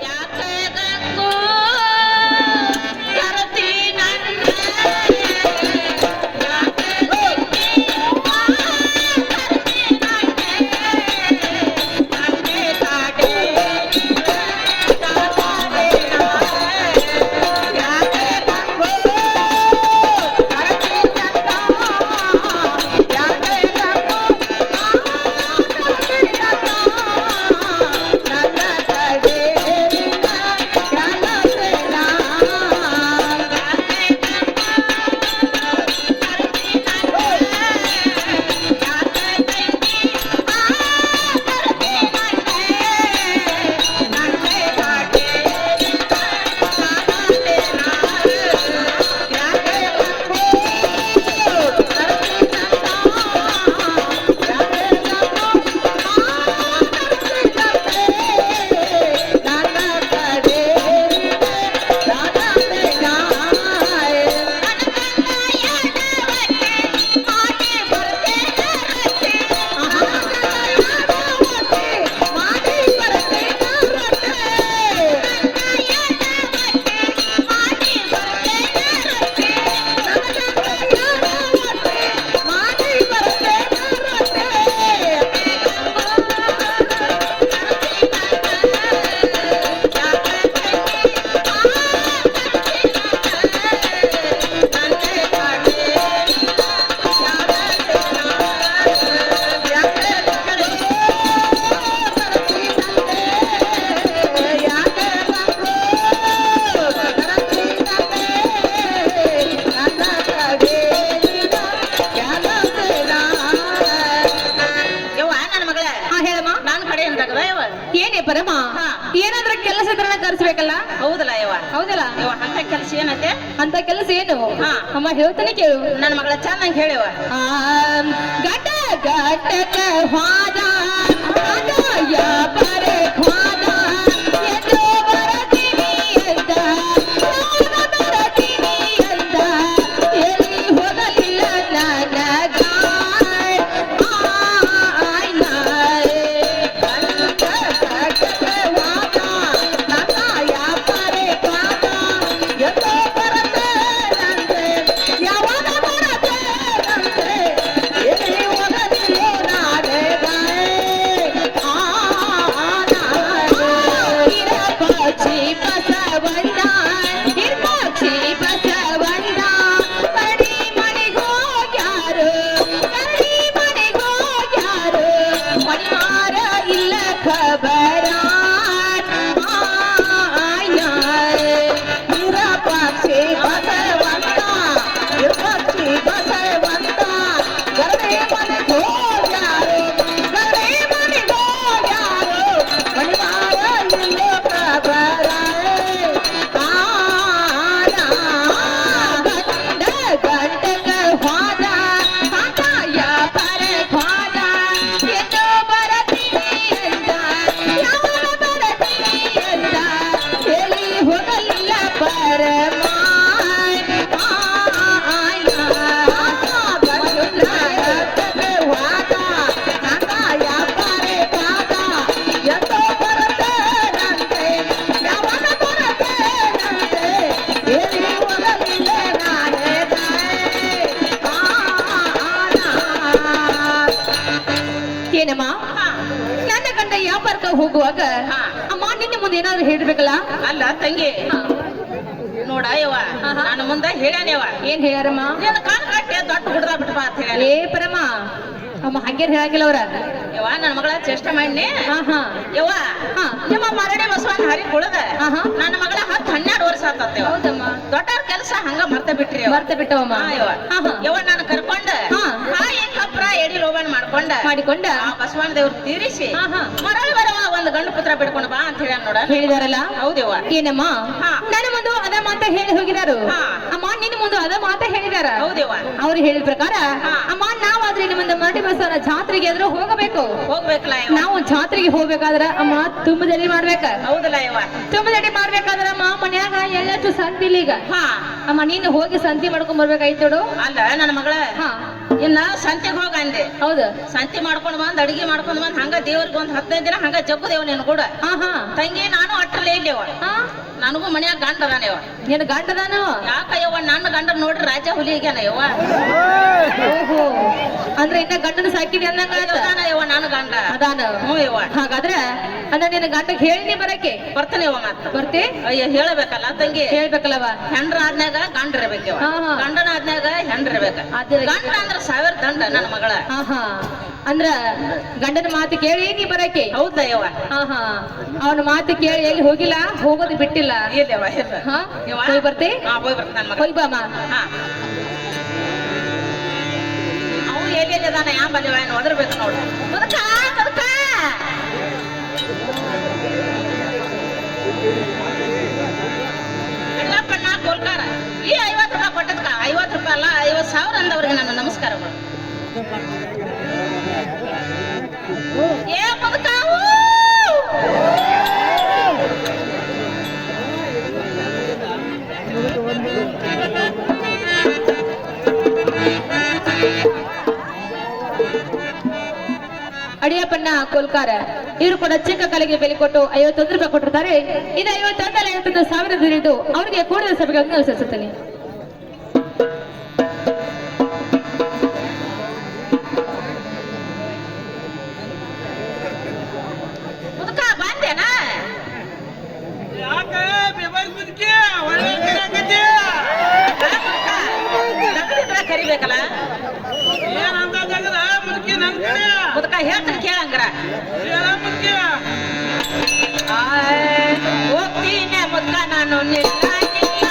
ಯಾಕೆ ಗಂಗೋ ಕರತಿ ನನ್ನ ಯಾಕೆ ಗಂಗೋ ಕರತಿ ನನ್ನೆ ಕಾಡೆ ಕಾಡೆ ಯಾಕೆ ಗಂಗೋ ಕರತಿ ನನ್ನ ಯಾಕೆ ಗಂಗೋ ಏನೇ ಪರಮ ಏನಾದ್ರೂ ಕೆಲಸ ಇದ್ರೆ ಕರ್ಸ್ಬೇಕಲ್ಲ ಹೌದಲ್ಲ ಯವ್ವ ಹೌದಲ್ಲ ಯವ್ವ ಅಂತ ಕೆಲಸ ಏನೈತೆ ಅಂತ ಕೆಲಸ ಏನು ಹಾ. ಅಮ್ಮ ಹೇಳ್ತಾನೆ ಕೇಳು ನನ್ನ ಮಗಳ ಚೆನ್ನಾಗಿ ಹೇಳಿವ ಗಟ ಗಟಕ ಹ್ವಾದ ಗಟಯ ಪರೆ ಹ್ವಾದ ಎಂದು ಬರತೀನಿ ಅಂತ ನಾನು ಬರತೀನಿ ಅಂತ ಎಲ್ಲಿ ಹೋಗಲಿಲ್ಲ ನನಗ ಏನಮ್ಮ ನನ್ನ ಗಂಡ ವ್ಯಾಪಾರಕ್ಕೆ ಹೋಗುವಾಗ ಅಮ್ಮ ನಿನ್ನೆ ಮುಂದೆ ಏನಾದ್ರು ಹೇಳ್ಬೇಕಲ್ಲ ಅಲ್ಲ ತಂಗಿ ನೋಡ ಯವ್ವ ನಾನು ಮುಂದೆ ಹೇಳ್ಯಾನೇವ ಏನ್ ಹೇಳ್ಯಾರಮ್ಮ ನೀನು ಕಾನ್ ಕಟ್ಟೆ ದೊಡ್ಡ ಹುಡ್ದ ಬಿಟ್ಬಾ ಅಂತ ಹೇಳ ಏ ಪರಮ ಅಮ್ಮ ಹಂಗೇನ್ ಹೇಳಂಗಿಲ್ಲ ಅವ್ರ ಯವ್ವ ನನ್ನ ಮಗಳ ಚೇಷ್ಟ ಮಾಡಿ ಹಾ ಯವ್ವ ಹಾ. ನಿಮ್ಮ ಮರಡಿ ಬಸವಣ್ಣ ಹರಿ ಕುಳದ ಆಹಾ. ನನ್ನ ಮಗಳ 10-12 ವರ್ಷ ಆತತ್ತೇವ ಹೌದಮ್ಮ ದೊಡ್ಡವ್ರ ಕೆಲಸ ಹಂಗ ಮರ್ತ ಬಿಟ್ರಿ ಯವ್ವ. ಬರ್ತ ಬಿಟ್ಟವಮ್ಮ ಹಾ, ಯವ್ವ ಆಹಾ. ಯವ್ವ ನಾನು ಕರ್ಕೊಂಡ ಹಾ. ಕಾಯಿ ಕಪ್ರ ಎಡಿ ಲೋಬಾಣ್ ಮಾಡ್ಕೊಂಡ ಮಾಡಿಕೊಂಡ ಆ ಬಸವಣ್ಣ ದೇವ್ರ ತೀರಿಸಿ ಆಹಾ. ಮರಳಿ ಬರುವ ಒಂದು ಗಂಡು ಪುತ್ರ ಬಿಡ್ಕೊಂಡು ಬಾ ಅಂತ ಹೇಳ ನೋಡ ಹೇಳಿದಾರಲ್ಲ ಹೌದವ್ವ ಏನಮ್ಮ ಹಾ. ನನ್ನ ಮುಂದೆ ಅದ ಮಾತ ಹೇಳಿ ಹೋಗಿದಾರು ಹಾ. ಅಮ್ಮ ನಿನ್ನ ಮುಂದೆ ಅದ ಮಾತ ಹೇಳಿದಾರ ಹೌದವ್ವ ಅವ್ರು ಹೇಳಿದ ಪ್ರಕಾರ ಹಾ. ಅಮ್ಮ ನಾವಾದ್ರೆ ಇನ್ನು ಮುಂದೆ ಮರಡಿ ಬಸವನ ಜಾತ್ರೆಗೆ ಆದ್ರೂ ಹೋಗಬೇಕು ಹೋಗ್ಬೇಕಲ್ಲ ಯವ್ವ ನಾವು ಜಾತ್ರೆಗೆ ಹೋಗ್ಬೇಕಾದ್ರ ಅಮ್ಮ ತುಂಬದಡಿ ಮಾಡ್ಬೇಕ ಹೌದಲ್ಲ ಯವ್ವ ತುಂಬದಡಿ ಮಾಡ್ಬೇಕಾದ್ರ ಅಮ್ಮ ಮನ್ಯಾಗ ಎಲ್ಲಷ್ಟು ಸಂತಿಲ್ಲ ಈಗ ಹಾ ಅಮ್ಮ ನೀನು ಹೋಗಿ ಸಂತಿ ಮಾಡ್ಕೊಂಡ್ ಬರ್ಬೇಕಾಯ್ತು ನೋಡು ಅಲ್ಲ ನನ್ನ ಮಗಳ ಹಾ ಇನ್ನ ಸಂತೆಗೆ ಹೋಗ ಅಂದೆ ಹೌದು ಸಂತಿ ಮಾಡ್ಕೊಂಡ್ ಬಂದ್ ಅಡಿಗೆ ಮಾಡ್ಕೊಂಡ್ ಬಂದ್ ಹಂಗ ದೇವ್ರಿಗೆ ಒಂದ್ 15 ದಿನ ಹಂಗ ಜಗ್ಗುದೇವ್ ನೀನು ಕೂಡ ಹಾ ಹಾ ತಂಗಿ ನಾನು ಅಟ್ಟಲೆ ಇಲ್ಲವ ಹಾ ನನಗೂ ಮನ್ಯಾಗ ಗಂಡ ಅದಾನವ ನಿನ್ ಗಂಡದಾನು ಯಾಕಯ್ಯವ್ವ ನನ್ನ ಗಂಡ ನೋಡ್ರಿ ರಾಜ ಹುಲಿ ಆಗ್ಯಾನಯ್ಯವ ಓಹೋ ಅಂದ್ರೆ ಇನ್ನ ಗಂಡನ ಸಾಕಿದೆ ಅಂದಂಗ ಅದಾನಯ್ಯವ ನನ್ನ ಗಂಡ ಅದಾನ ಹ್ಞೂ ಯವ್ವ ಹಾಗಾದ್ರೆ ಅಂದ್ರೆ ನಿನ್ನ ಗಂಡಗ್ ಹೇಳಿನಿ ಬರಕ್ಕೆ ಬರ್ತಾನೆಯವ್ವ ಮತ್ತ ಬರ್ತಿ ಅಯ್ಯ ಹೇಳಬೇಕಲ್ಲ ತಂಗಿ ಹೇಳ್ಬೇಕಲ್ಲವ ಹೆಂಡ್ರ ಆದ್ನಾಗ ಗಂಡ ಇರ್ಬೇಕವ ಹಾ, ಹಾ. ಗಂಡನ ಆದ್ನಾಗ ಹೆಂಡ್ರ ಇರ್ಬೇಕ ಅದೇ- ಗಂಡ ಅಂದ್ರ 1000 ದಂಡ ನನ್ನ ಮಗಳ ಹಾ ಹಾ ಅಂದ್ರ ಗಂಡನ ಮಾತು ಕೇಳಿ ನೀ ಬರಕ್ಕೆ ಹೌದಯ್ಯವ ಹಾ ಹಾ ಅವನ ಮಾತು ಕೇಳಿ ಎಲ್ಲಿ ಹೋಗಿಲ್ಲ ಹೋಗೋದು ಬಿಟ್ಟಿಲ್ಲ ಇಲ್ಲವ ಇಲ್ಲ ಹಾ ಯವ್ವ. ಹೋಗಿ ಬರ್ತಿ ಹಾ ಹೋಗಿ ಬರ್ತಾನ ನನ್ನ ಮಗ ಹೋಗಿ ಬಾಮ ಹಾ ಅವು ಎಲ್ಲಿ ಅದಾನ ಯಾ ಬಲಿವ ಏನು ಒದರ್ಬೇಕು ನೋಡು ಮುದುಕ ಮುದುಕ ಅಣ್ಣಪ್ಪಣ್ಣ ಕೋಲ್ಕಾರ ಈ 50 ರೂಪಾಯಿ ಕೊಟ್ಟದ್ಕ 50 ರೂಪಾಯಿ ಅಲ್ಲ 50,000 ಅಂದವ್ರಿಗೆ ನನ್ನ ನಮಸ್ಕಾರಗಳು ಏ ಮುದುಕ ಅಡಿಯಪ್ಪಣ್ಣ ಕೋಲ್ಕಾರ ಇವರು ಕೂಡ ಚಿಕ್ಕ ಕಲೆಗೆ ಬೆಲೆ ಕೊಟ್ಟು 51 ರೂಪಾಯಿ ಕೊಟ್ಟಿರ್ತಾರೆ ಇದು 51,000 ಹಿಡಿದು ಅವರಿಗೆ ಕೂಡಿದ ಸಭೆಗಳನ್ನು ಅನುಸರಿಸುತ್ತೇನೆ ಮುದುಕ ಬಂದೇನಾ ಯಾಕ ಬೇಬಾರ್ ಮುದುಕಿ ಒಳ್ಳೆ ಗಿರಾಕತಿ ನಗದಿದ್ರ ಕರಿಬೇಕಲ್ಲ ಏನಂತ ಜಗದ ಮುದುಕಿ ನನ್ ಕಡೆ ಮುದುಕ ಹೇಳ್ತೀನಿ ಕೇಳಂಗ್ರ ಹೇಳ ಮುದುಕಿ ಹೋಗ್ತೀನಿ ಮುದುಕ ನಾನು ನಿಲ್ಲಾಗಿಲ್ಲ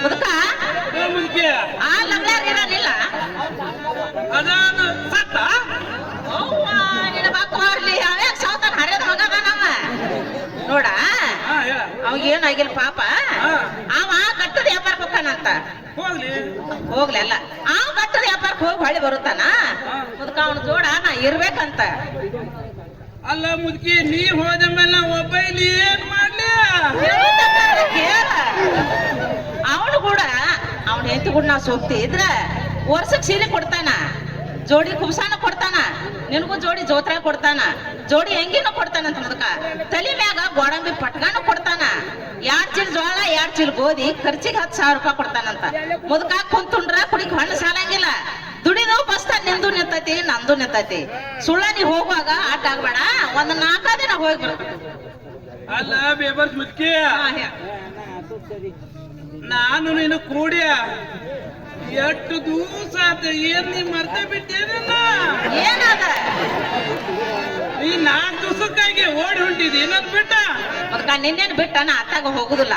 ಮುದುಕ ಏ ಮುದುಕಿ ಆ ಲಗ್ಲಾರ್ ಇರಲಿಲ್ಲ ಅದಾನ ಸತ್ತ ಅವ್ವ ನಿನ್ನ ಬಾಕು ಮಾಡ್ಲಿ ಅವ್ಯಾಕ ಸಾವ್ತಾನ ಹರಿಯದ ಮಗದ ನಮ್ಮ ನೋಡ ಹಾ ಹೇಳ ಅವಾಗ ಏನಾಗಿಲ್ಲ ಪಾಪ ಹಾ. ಅವ ಕಟ್ಟದ ವ್ಯಾಪಾರಕ್ಕೆ ಹೋಗ್ತಾನಂತ ಹೋಗ್ಲಿ ಹೋಗ್ಲಿ ಅಲ್ಲ ಆ ಕಟ್ಟದ ವ್ಯಾಪಾರಕ್ಕೆ ಹೋಗಿ ಹೊಳಿ ಬರುತ್ತಾನ ಮುದುಕ ಅವನ ಜೋಡ ನಾ ಇರ್ಬೇಕಂತ ಅಲ್ಲ ಮುದುಕಿ ನೀ ಹೋದ ಮೇಲೆ ನಾ ಒಬ್ಬ ಇಲ್ಲಿ ಏನ್ ಮಾಡ್ಲಿ ಅವನು ಕೂಡ ಅವನ ಹೆಂಡತಿ ಕೂಡ ನಾವು ಸೋಗ್ತಿ ಇದ್ರ ವರ್ಷಕ್ಕೆ ಸೀರೆ ಕೊಡ್ತಾನ ಜೋಡಿ ಕುಬ್ಸಾನ ಕೊಡ್ತಾನ ನಿನಗೂ ಜೋಡಿ ಜೋತ್ರ ಕೊಡ್ತಾನ ಜೋಡಿ ಹೆಂಗಿನೂ ಕೊಡ್ತಾನಂತ ಮುದುಕ ತಲೆ ಮ್ಯಾಗ ಗೋಡಂಬಿ ಪಟ್ಗಾನು ಕೊಡ್ತಾನ 2 ಚೀಲ ಜೋಳ 2 ಚೀಲ ಗೋಧಿ ಖರ್ಚಿಗೆ 10,000 ರೂಪಾಯಿ ಕೊಡ್ತಾನಂತ ಮುದುಕ ಕುಂತುಂಡ್ರ ಕುಡಿಗೆ ಹಣ್ಣು ಸಾಲಂಗಿಲ್ಲ ದುಡಿದು ಬಸ್ತ ನಿಂದು ನಿಂತೈತಿ ನಂದು ನಿಂತೈತಿ ಸುಳ್ಳ ನೀ ಹೋಗುವಾಗ ಆಟ ಆಗ್ಬೇಡ ಒಂದ್ 4 ದಿನ ಹೋಗಿ ಬರ್ತೀನಿ ಅಲ್ಲ ಬೇಬರ್ಸ್ ಮುದುಕಿ ನಾನು ನೀನು ಕೂಡ್ಯ ಎಷ್ಟು ದಿವಸ ಆತ ಏನ್ ನೀ ಮರ್ತೆ ಬಿಟ್ಟೇನ ಏನದ ನೀ 4 ದಿವಸಕ್ಕಾಗಿ ಓಡಿ ಹೊಂಟಿದಿ ನನ್ ಬಿಟ್ಟ ಅದಕ್ಕ ನಿನ್ನೇನು ಬಿಟ್ಟನ ಅತ್ತಾಗ ಹೋಗುದಿಲ್ಲ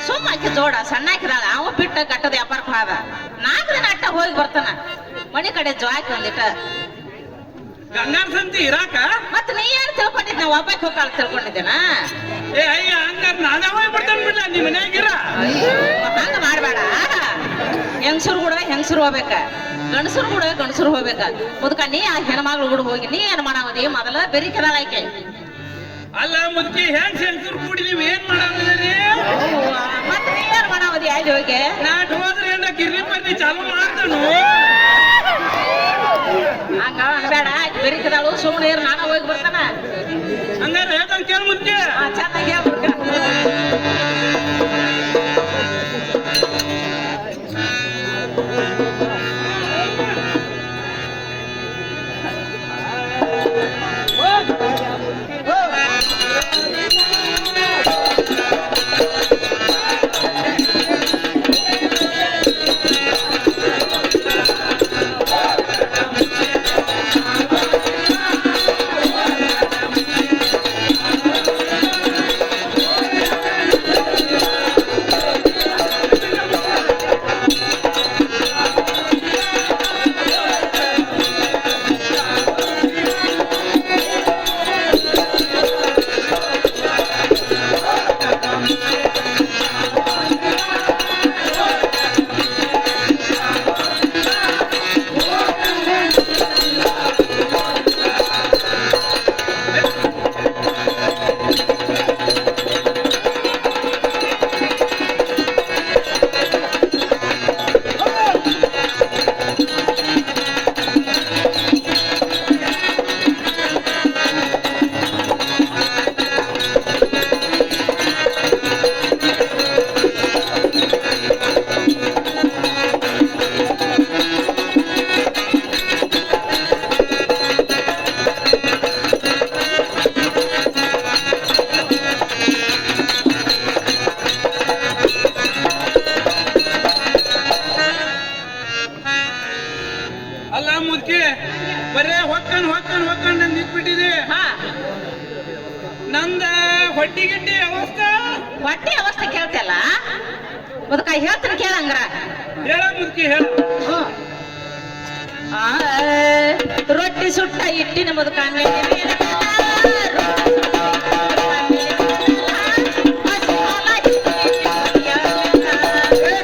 ಸುಮ್ಮ ಆಕಿ ಜೋಡ ಸಣ್ಣ ಹಾಕಿದಾಳ ಅವ ಬಿಟ್ಟ ಕಟ್ಟದ ವ್ಯಾಪಾರಕ್ಕೆ ಹೋದ 4 ದಿನ ಅಟ್ಟ ಹೋಗಿ ಬರ್ತಾನ ಮನಿ ಕಡೆ ಜೋಕ್ ಒಂದಿಟ್ಟ ಗಂಗಾರ ಸಂತಿ ಇರಾಕ ಮತ್ ನೀ ಏನ್ ತಿಳ್ಕೊಂಡಿದ್ ನಾ ಒಬ್ಬಕ್ಕೆ ಹೋಗಾಳ ತಿಳ್ಕೊಂಡಿದ್ದೇನ ಏ ಅಯ್ಯ ಹಂಗಾರ ನಾನೇ ಹೋಗಿ ಬಿಡ್ತಾನೆ ಬಿಡ್ಲ ನಿಮ್ ಮನ್ಯಾಗಿರ ಹಂಗ ಮಾಡ್ಬೇಡ ಹೆಂಗಸರು ಕೂಡ ಹೆಂಗಸರು ಹೋಗ್ಬೇಕ ಗಂಡಸರು ಕೂಡ ಗಂಡಸರು ಹೋಗ್ಬೇಕ ಮುದ್ಕ ನೀ ಆ ಹೆಣ್ಮಗಳು ಕೂಡ ಹೋಗಿ ನೀ ಏನ್ ಮಾಡಾವದಿ ಮೊದಲ ಬೆರಿಕೆದಾಳ ಆಕೆ ಅಲ್ಲ ಮುದುಕಿ ಹೆಂಗ್ ಸೆಲ್ಸೂರ್ ಕೂಡಿ ನೀವ್ ಏನ್ ಮಾಡಂದ್ರಿ ಮತ್ ನೀ ಏನ್ ಮಾಡಾವದಿ ಅಲ್ಲಿ ಹೋಗಿ ನಾಟ್ ಹೋದ್ರೆ ಏನ ಗಿರ್ನಿ ಪರ್ನಿ ಚಾಲು ಮಾಡ್ತಾನು ಹಂಗ ಅನ್ಬೇಡ ಬೆರಿಕೆದಾಳು ಸುಮ್ಮನೆ ನಾನು ಹೋಗಿ ಬರ್ತಾನ ಹಂಗಾರೆ ಹೇಳ್ತಾನೆ ಕೇಳ ಮುದುಕಿ ಚೆನ್ನಾಗಿ ಹೇಳ್ಬಿಡ್ಕ ಅವಸ್ಥೆ ಹೊಟ್ಟೆ ಅವಸ್ಥೆ ಕೇಳ್ತಿಯಲ್ಲ ಮುದುಕ ಹೇಳ್ತೀನಿ ಕೇಳಂಗ್ರ ಹೇಳ ಮುದುಕಿ ಹೇಳ ಆ, ರೊಟ್ಟಿ ಸುಟ್ಟ ಇಟ್ಟಿನ ಮುದುಕ ಮೇಲೆ ಮೇಲೆ ಹಸಿ ಹಾಲ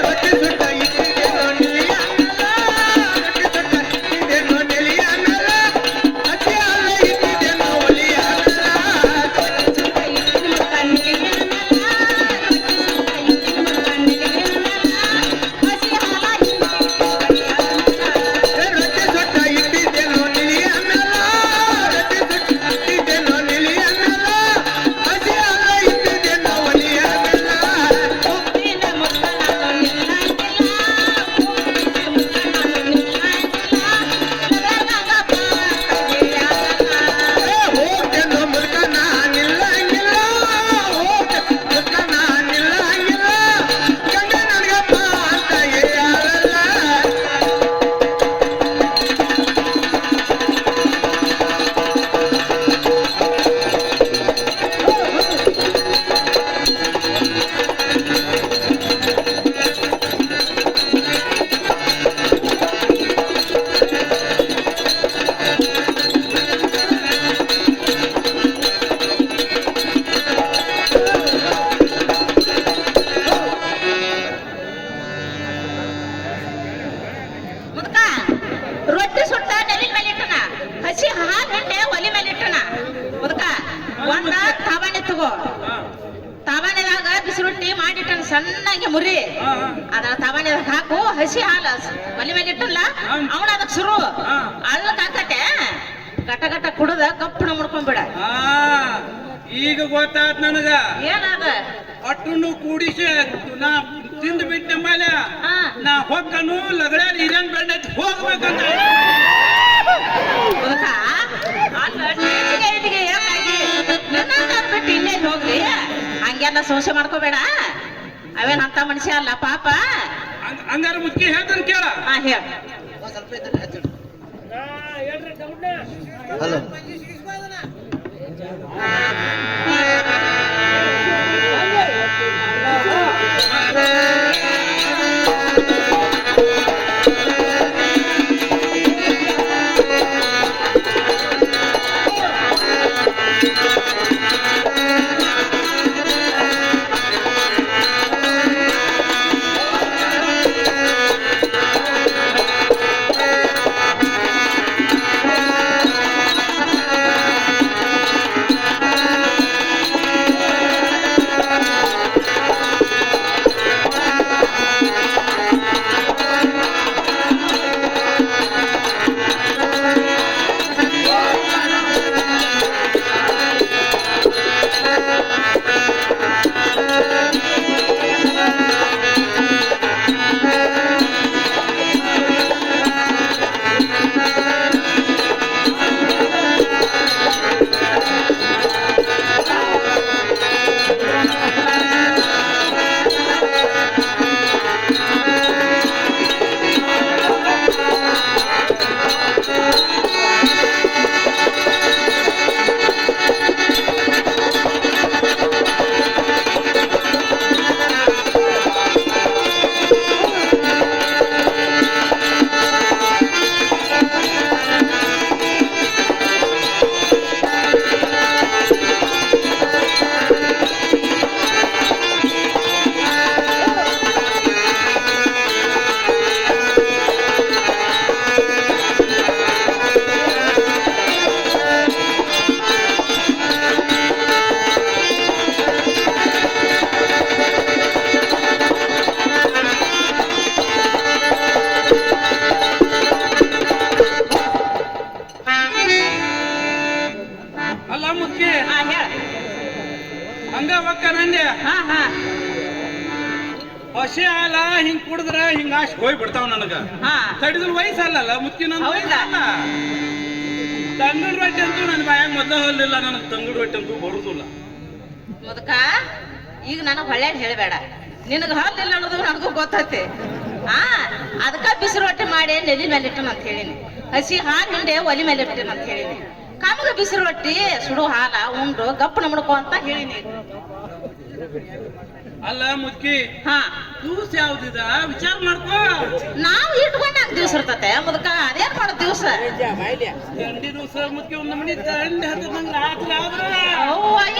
ರೊಟ್ಟಿ ಸುಟ್ಟ ಇಟ್ಟಿದ್ದೇನೋ ನಿಲಿಯ ರೊಟ್ಟಿ ಸುಟ್ಟ ಇಟ್ಟಿದ್ದೇನೋ ನಿಲಿಯ ಮೇಲೆ ಹಸಿ ಹಾಲ ಇಟ್ಟಿದ್ದೇನೋ ಒಲಿಯ ರೊಟ್ಟಿ ಸುಟ್ಟ ಇಟ್ಟಿದ್ದೇನೋ ನಿಲಿಯ ಮೇಲೆ ರೊಟ್ಟಿ ಸುಟ್ಟ ಇಟ್ಟಿದ್ದೇನೋ ನಿಲಿಯ ಮೇಲೆ ಹಸಿ ಹಾಲ ಇಟ್ಟಿದ್ದೇನೋ ಒಲಿಯ ಮೇಲೆ ಹೋಗ್ತೇನೋ ಮುದುಕ ನಾನಿಲ್ಲಂಗಿಲ್ಲ ಮುದುಕ ನಾನಿಲ್ಲಂಗಿಲ್ಲ ಗಂಡ ನನಗಪ್ಪ ಅಂತ ಹೇಳಲ್ಲ ಮುದ್ಕ ರೊಟ್ಟಿ ಸುಟ್ಟ ನೆಲಿನ ಮೇಲೆ ಇಟ್ಟನ ಹಸಿ ಹಾಲು ಹಿಂಡೆ ಒಲಿ ಮೇಲೆ ಇಟ್ಟನ ಮುದ್ಕ ಒಂದ ತಾವಾಣಿ ತಗೋ ತಾವಾಣಿದಾಗ ಬಿಸಿ ರೊಟ್ಟಿ ಮಾಡಿಟ್ಟನ ಸಣ್ಣಗೆ ಮುರಿ ಅದ್ರ ತಾವಾಣಿದಾಗ ಹಾಕು ಹಸಿ ಹಾಲು ಒಲಿ ಮೇಲೆ ಇಟ್ಟಲ್ಲ ಅವನ ಅದಕ್ಕೆ ಶುರು ಅಳ್ಳಕ್ ಹಾಕತ್ತೆ ಗಟ ಗಟ ಕುಡ್ದ ಕಪ್ಪಣ ಮುಡ್ಕೊಂಡ್ಬಿಡ ಆ ಈಗ ಗೊತ್ತಾತ್ ನನಗ ಏನದ ಅಟ್ಟನ್ನು ಕೂಡಿಸಿ ನಾ ತಿಂದು ಬಿಟ್ಟ ಮೇಲೆ ಹಾ. ನಾ ಹೊಕ್ಕನು ಲಗಡ್ಯಾರ ಹಿರಿಯನ್ ಬೆಣ್ಣ ಹೋಗ್ಬೇಕಂತ ಮುದುಕ ಅಲ್ಲ ಟೀಚಿಗೆ ಇಟಿಗೆ ಏಕಾಗಿ ನನ್ನಂತಾರ್ ಬಿಟ್ಟು ಇನ್ನೇನ್ ಹೋಗ್ಲಿ ಹಂಗೆಲ್ಲ ಸಂಶಯ ಮಾಡ್ಕೋಬೇಡ ಅವೇನ್ ಅಂತ ಮನುಷ್ಯ ಅಲ್ಲ ಪಾಪ ಹಂಗಾರ ಮುದ್ಕಿ ಹೇಳ್ತಾನೆ ಕೇಳ ಹಾ ಹೇಳ ಹಲೋ ಹಸಿ ಹಾಲ ಹಿಂಗ್ ಕುಡಿದ್ರ ಹಿಂಗ ಆಶ್ ಹೋಯ್ ಬಿಡ್ತಾವ ನನಗ ಹಾ ತಡಿದ್ರ ವಯಸ್ಸಲ್ಲ ಮುತ್ತಿನ ಹೌದಾ? ವಯಸ್ಸಲ್ಲ ತಂಗುಡ್ ರೊಟ್ಟಿ ಅಂತೂ ನನ್ನ ಬಾಯಾಗ ಮೊದ್ಲ ಹೊಲಿಲ್ಲ ನನಗೆ ತಂಗುಡ್ ರೊಟ್ಟಿ ಅಂತೂ ಬರುದಿಲ್ಲ ಮುದಕ ಈಗ ನನಗ್ ಹೊಳ್ಳ್ಯಾಗ ಹೇಳ್ಬೇಡ ನಿನಗ ಹಲ್ಲಿಲ್ಲ ಅನ್ನೋದು ನನಗೂ ಗೊತ್ತೈತಿ ಹಾ ಅದಕ್ಕ ಬಿಸಿ ರೊಟ್ಟಿ ಮಾಡಿ ನೆಲಿ ಮೇಲೆ ಇಟ್ಟನ ಅಂತ ಹೇಳಿನಿ ಹಸಿ ಹಾಲು ಹಿಂಡೆ ಒಲಿ ಮೇಲೆ ಇಟ್ಟನ ಅಂತ ಹೇಳಿನಿ ಕಾಮಗ ಬಿಸಿ ರೊಟ್ಟಿ ಸುಡು ಹಾಲ ಉಂಡು ಗಪ್ಪನ ಮುಡ್ಕೊ ಅಂತ ಹೇಳಿನಿ ಅಲ್ಲ ಮುದ್ಕಿ ಹಾ ದಿವ್ಸ ಯಾವ್ದಿದ ವಿಚಾರ ಮಾಡ್ಕೋ. ನಾವ್ ಇಟ್ಕೊಂಡಾಗ ದಿವ್ಸ ಇರ್ತತೆ ಮುದಕ ಅದೇನ್ ಮಾಡೋ ದಿವ್ಸ ಗಂಡಿ ದಿವ್ಸ ಮುದ್ಕಿ ಒಂದ್ ನಮನಿ ತಂಡಿ ಹತ್ತದಂಗ ರಾತ್ರಿ ಆದ್ರ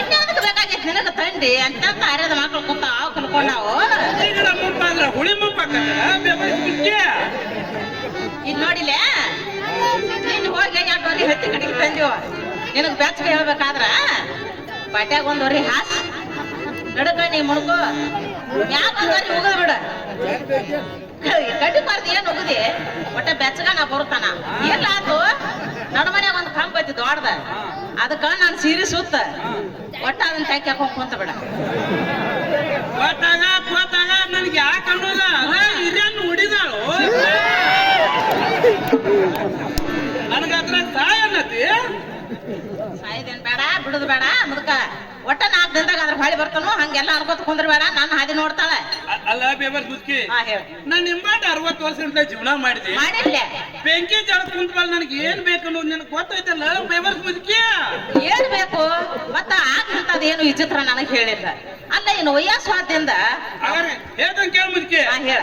ಇನ್ಯಾದಕ್ಕೆ ಬೇಕಾಗೈತಿ ನಿನಗ ತಂಡಿ ಅಂತ ಅರ್ಯದ ಮಕ್ಳು ಕೂತ ಕಲ್ಕೊಂಡಾವು ಈಗ ಮುಪ್ಪಾದ್ರ ಹುಳಿ ಮುಪ್ಪಾಕತ್ತ ಮುದ್ಕಿ. ಇನ್ ನೋಡಿಲೆ ನೀನ್ ಹೋಗಿ 2 ವರಿ ಹತ್ತಿ ಕಡೆಗೆ ತಂದಿವ ನಿನಗ್ ಬೆಚ್ಚಗೆ ಹೇಳ್ಬೇಕಾದ್ರ ಬಟ್ಯಾಗ 1 ವರಿ ಹಾಸ್ ನಡಕ ನೀ ಮುಡ್ಕೋ ಮ್ಯಾಗ 1 ವರಿ ಉಗದ್ ಬಿಡ ಕಡ್ಡಿ ಮಾರ್ದಿ ಏನ್ ಉಗದಿ ಒಟ್ಟ ಬೆಚ್ಚಗ ನಾ ಬರುತ್ತಾನ ಎಲ್ಲ ಆತು ನಡುಮನ್ಯಾಗ 1 ಕಂಬ ಐತಿ ದೊಡ್ಡದ ಅದಕ್ಕ ನಾನು ಸೀರೆ ಸುತ್ತ ಒಟ್ಟ ಅದನ್ನ ಟ್ಯಾಕ್ ಹಾಕೊಂಡ್ ಕುಂತ ಬಿಡ ಗೊತ್ತಾಗ ನನ್ಗೆ ಯಾಕೆ ಅನ್ನೋದ ಹಿರಿಯನ್ನು ಹೊಡಿದಾಳು ನನಗ ಅದ್ರ ಸಾಯ ಅನ್ನತಿ. ಸಾಯ್ದೇನ್ ಬೇಡ ಬಿಡುದು ಬೇಡ ಮುದಕ ಒಟ್ಟ 4 ದಿನದಾಗ ಅದ್ರ ಹೊಳಿ ಬರ್ತಾನು ಹಂಗೆಲ್ಲ ಅನ್ಕೋತ ಕುಂದ್ರ ಬೇಡ ನಾನು ಹಾದಿ ನೋಡ್ತಾಳೆ. ಅಲ್ಲ ಬೇಬರ್ ಮುದ್ಕಿ ಹಾ ಹೇಳ ನಾನ್ ನಿಂಬಾಟ 60 ವರ್ಷದಿಂದ ಜೀವನ ಮಾಡಿದೆ. ಮಾಡಿರ್ಲೆ ಬೆಂಕಿ ಜಳ ಕುಂತ್ಬಲ್ ನನಗೆ ಏನ್ ಬೇಕು ಅನ್ನೋದು ನಿನಗೆ ಗೊತ್ತೈತಲ್ಲ ಬೇಬರ್ ಮುದ್ಕಿ. ಏನ್ ಬೇಕು ಮತ್ತ ಆಗ್ತದ ಏನು ವಿಚಿತ್ರ ನನಗ್ ಹೇಳಿಲ್ಲ ಅಲ್ಲ ಏನು ವಯಸ್ಸಾದ್ರಿಂದ ಹೇಳ್ದಂಗೆ ಕೇಳ ಮುದ್ಕಿ. ಹಾ ಹೇಳ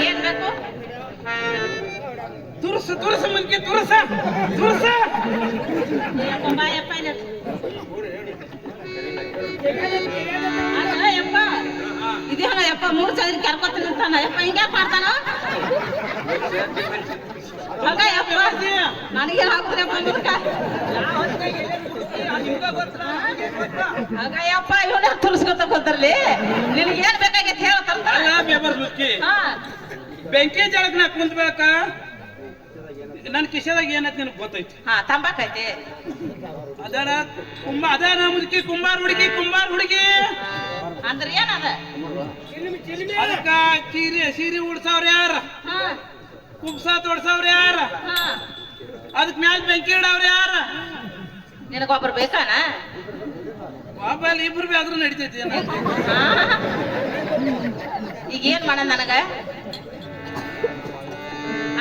ಏನ್ ಬೇಕು ತುರ್ಸ ಮುದ್ಕಿ ತುರ್ಸ ಬಾಯಪ್ಪ ಅಲ್ಲ ಯಪ್ಪ ಇದೇನ ಯಪ್ಪ 3 ಚಂದ್ರ ಕರ್ಕೊತ ನಿಂತಾನ ಯಪ್ಪ ಹಿಂಗ್ಯಾಕ್ ಮಾಡ್ತಾನ ಹಂಗ ಯಪ್ಪ ನನಗೇನ್ ಆಗುದ್ರಪ್ಪ ಮುದುಕ ಹಂಗ ಯಪ್ಪ ಇವನ ತುರ್ಸ್ಕೊತ ಕುಂತರ್ಲಿ ನಿನಗೇನ್ ಬೇಕಾಗೈತಿ ಹೇಳ್ತಾರ ಅಲ್ಲ ಬೇಬರ್ ಮುದ್ಕಿ ಬೆಂಕಿ ಜಳಕ್ ನಾ ಕುಂತ್ಬೇಕ ನನ್ ಕಿಶದಾಗ ಏನೈತಿ ನಿನಗೆ ಗೊತ್ತೈತಿ. ಹಾ ತಂಬಾಕೈತಿ ಅದಾನ ಮುದುಕಿ ಕುಂಬಾರ ಹುಡುಗಿ ಅಂದ್ರ ಏನದ ಅದಕ್ಕ ಸೀರೆ ಉಡ್ಸವ್ರ ಯಾರ ಹಾ ಕುಬ್ಸ ತೋಡ್ಸವ್ರ ಯಾರ ಹಾ ಅದಕ್ ಮ್ಯಾಲ ಬೆಂಕಿ ಇಡವ್ರ ಯಾರ ನಿನಗೊಬ್ರು ಬೇಕಾನ ಮೊಬೈಲ್ ಇಬ್ರು ಆದ್ರೂ ನಡಿತೈತಿ. ಈಗ ಏನ್ ಮಾಡ ನನಗ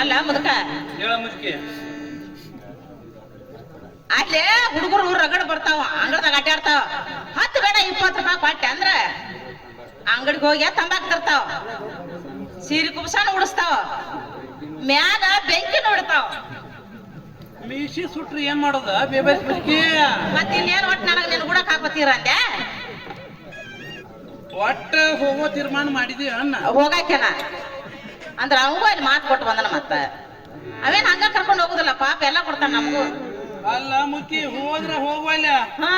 ಅಲ್ಲ ಮುದುಕ ಹೇಳ ಮುದುಕಿ ಅಲ್ಲೇ ಹುಡುಗರು ರಗಡ್ ಬರ್ತಾವ ಅಂಗಡಿದಾಗ ಅಡ್ಡಾಡ್ತಾವ 10 ಬೇಡ 20 ರೂಪಾಯಿ ಕೊಟ್ಟೆ ಅಂದ್ರ ಅಂಗಡಿಗೆ ಹೋಗಿ ತಂಬಾಕ್ ತರ್ತಾವ ಸೀರೆ ಕುಬ್ಸಾನ ಉಡಿಸ್ತಾವ ಮ್ಯಾಗ ಬೆಂಕಿ ನೋಡ್ತಾವ ಮೀಸಿ ಸುಟ್ರಿ ಏನ್ ಮಾಡೋದ ಬೇಬಸ್ ಮುದುಕಿ ಮತ್ತ ಇನ್ನೇನ್ ಒಟ್ಟು ನನಗ ನಿನ್ ಕೂಡ ಹಾಕೋತೀರ ಅಂದೆ ಒಟ್ಟ ಹೋಗೋ ತೀರ್ಮಾನ ಮಾಡಿದಿ ಅಣ್ಣ ಹೋಗಾಕೆನ ಅಂದ್ರ ಅವಂಗೂ ಅಲ್ಲಿ ಮಾತು ಕೊಟ್ಟು ಬಂದನ ಮತ್ತ ಅವೇನ್ ಹಂಗ ಕರ್ಕೊಂಡು ಹೋಗುದಿಲ್ಲ ಪಾಪ ಎಲ್ಲ ಕೊಡ್ತಾನ ನಮಗೂ ಅಲ್ಲ ಮುಕ್ಕಿ ಹೋದ್ರ ಹೋಗ್ವಲ್ಲ ಹಾ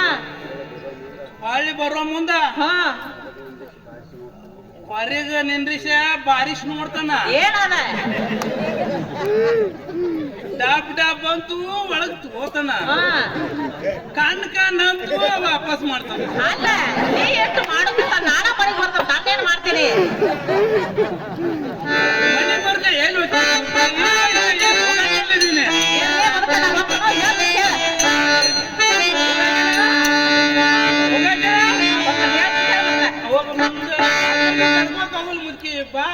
ಹೊಳ್ಳಿ ಬರೋ ಮುಂದ ಹಾ ಹೊರಗ ನಿಂದ್ರಿಸ ಬಾರಿಶ್ ನೋಡ್ತಾನ ಏನದ ಡಾಬ್ ಡಾಬ್ ಅಂತೂ ಒಳಗ್ ತಗೋತಾನ ಹಾ ಕಣ್ ವಾಪಸ್ ಮಾಡ್ತಾನ ಅಲ್ಲ ನೀ ಎಷ್ಟು ಮಾಡೋದಂತ ನಾನ ಮನೆಗೆ ಬರ್ತಾವ ನಾನೇನ್ ಮಾಡ್ತೀನಿ ಮನೆ ಬರ್ದೆ ಎಲ್ಲಿ ಹೋಗ್ತೀನಿ ಎಲ್ಲೇ ಬರ್ತೇನೆ ನಮ್ಮ ಅಪ್ಪನೋ ಹೇಳ್ತೀನಿ ಕೇಳ. ಹೋಗ ಮುಂದೆ ಮುಕ್ಕಿ ಬಾ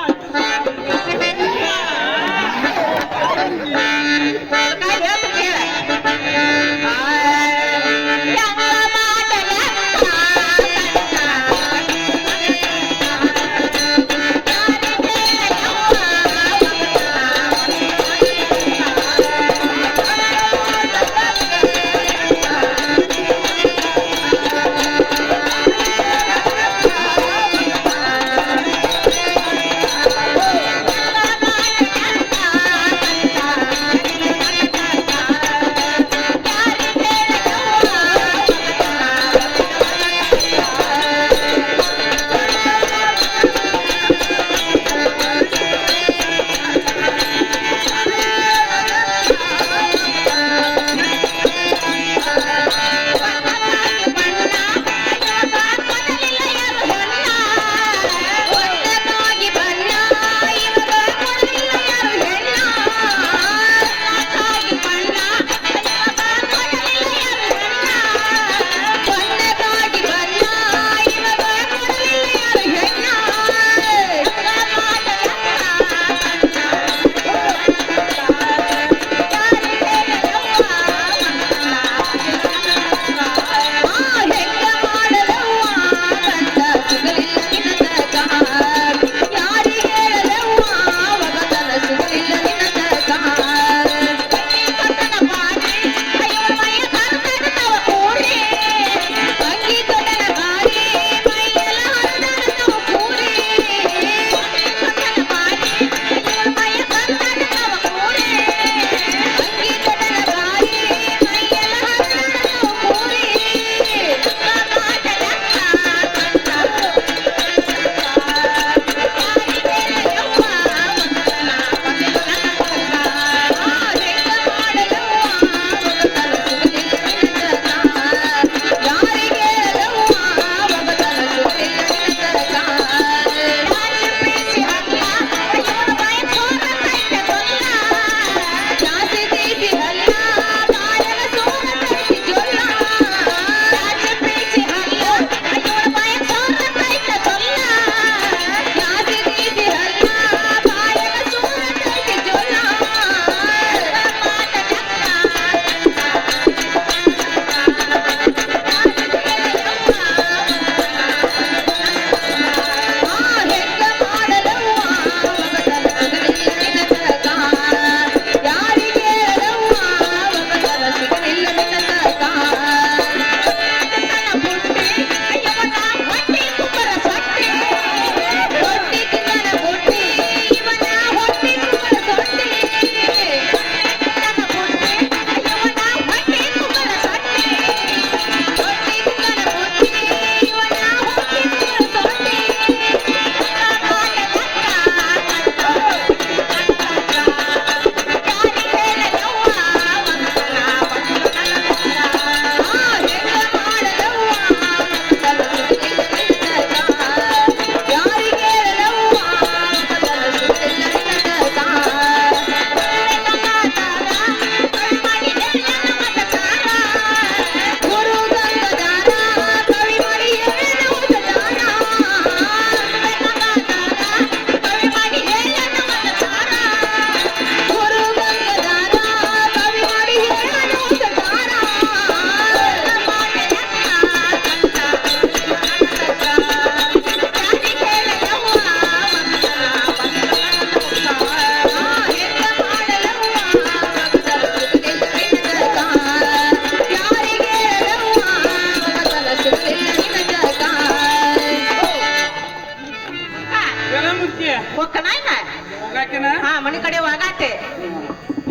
ಹಾ ಮನೆ ಕಡೆ ಹೋಗಾತೆ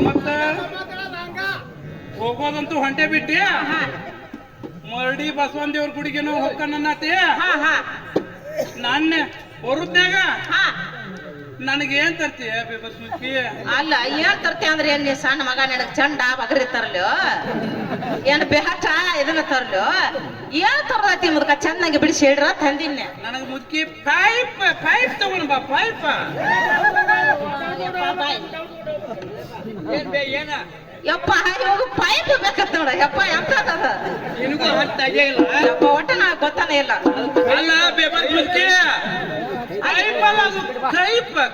ಮತ್ತ ಹೋಗೋ ಇವಾಗಂತೂ ಹೊಂಟೆ ಬಿಟ್ಟಿ ಮರಡಿ ಬಸವನ್ ದೇವ್ರ ಗುಡಿಗೆ ನಾವು ಹೊಕ್ಕನ್ನತಿ ಹಾ ಹಾ ನಾನ್ ಬರುದ್ನಾಗ ಹಾ ನನಗೆ ಏನ್ ತರ್ತೀಯ ಬೇಬಸ್ಮುಖಿ? ಅಲ್ಲ ಏನ್ ತರ್ತಿ ಅಂದ್ರೆ ಏನ್ ನೀ ಸಣ್ಣ ಮಗ ನನಗ್ ಚಂಡ ಬಗರಿ ತರ್ಲು ಏನ್ ಬೆಹಟ ಇದನ್ನ ತರ್ಲು ಏನ್ ತರ್ದತಿ ಮುದ್ಕ ಚೆನ್ನಾಗಿ ಬಿಡಿಸಿ ಹೇಳ್ರ ತಂದಿನ್ನೆ ನನಗ್ ಮುದ್ಕಿ ಪೈಪ್ ತಗೊಂಡ್ ಬಾ ಪೈಪ್. ಏನ ಯಪ್ಪ ಇವಾಗ ಪೈಪ್ ಬೇಕತ್ ನೋಡ ಯಪ್ಪ ಎಂತದ ನಿನಗೂ ಹತ್ತ ಆಗಿಲ್ಲ ಯಪ್ಪ ಒಟ್ಟ ನಾ ಗೊತ್ತಾನೆ ಇಲ್ಲ ಅಲ್ಲ ಬೇಬಸ್ಮುಖಿ ಕೈಪ ಅಲ್ಲ ಅದು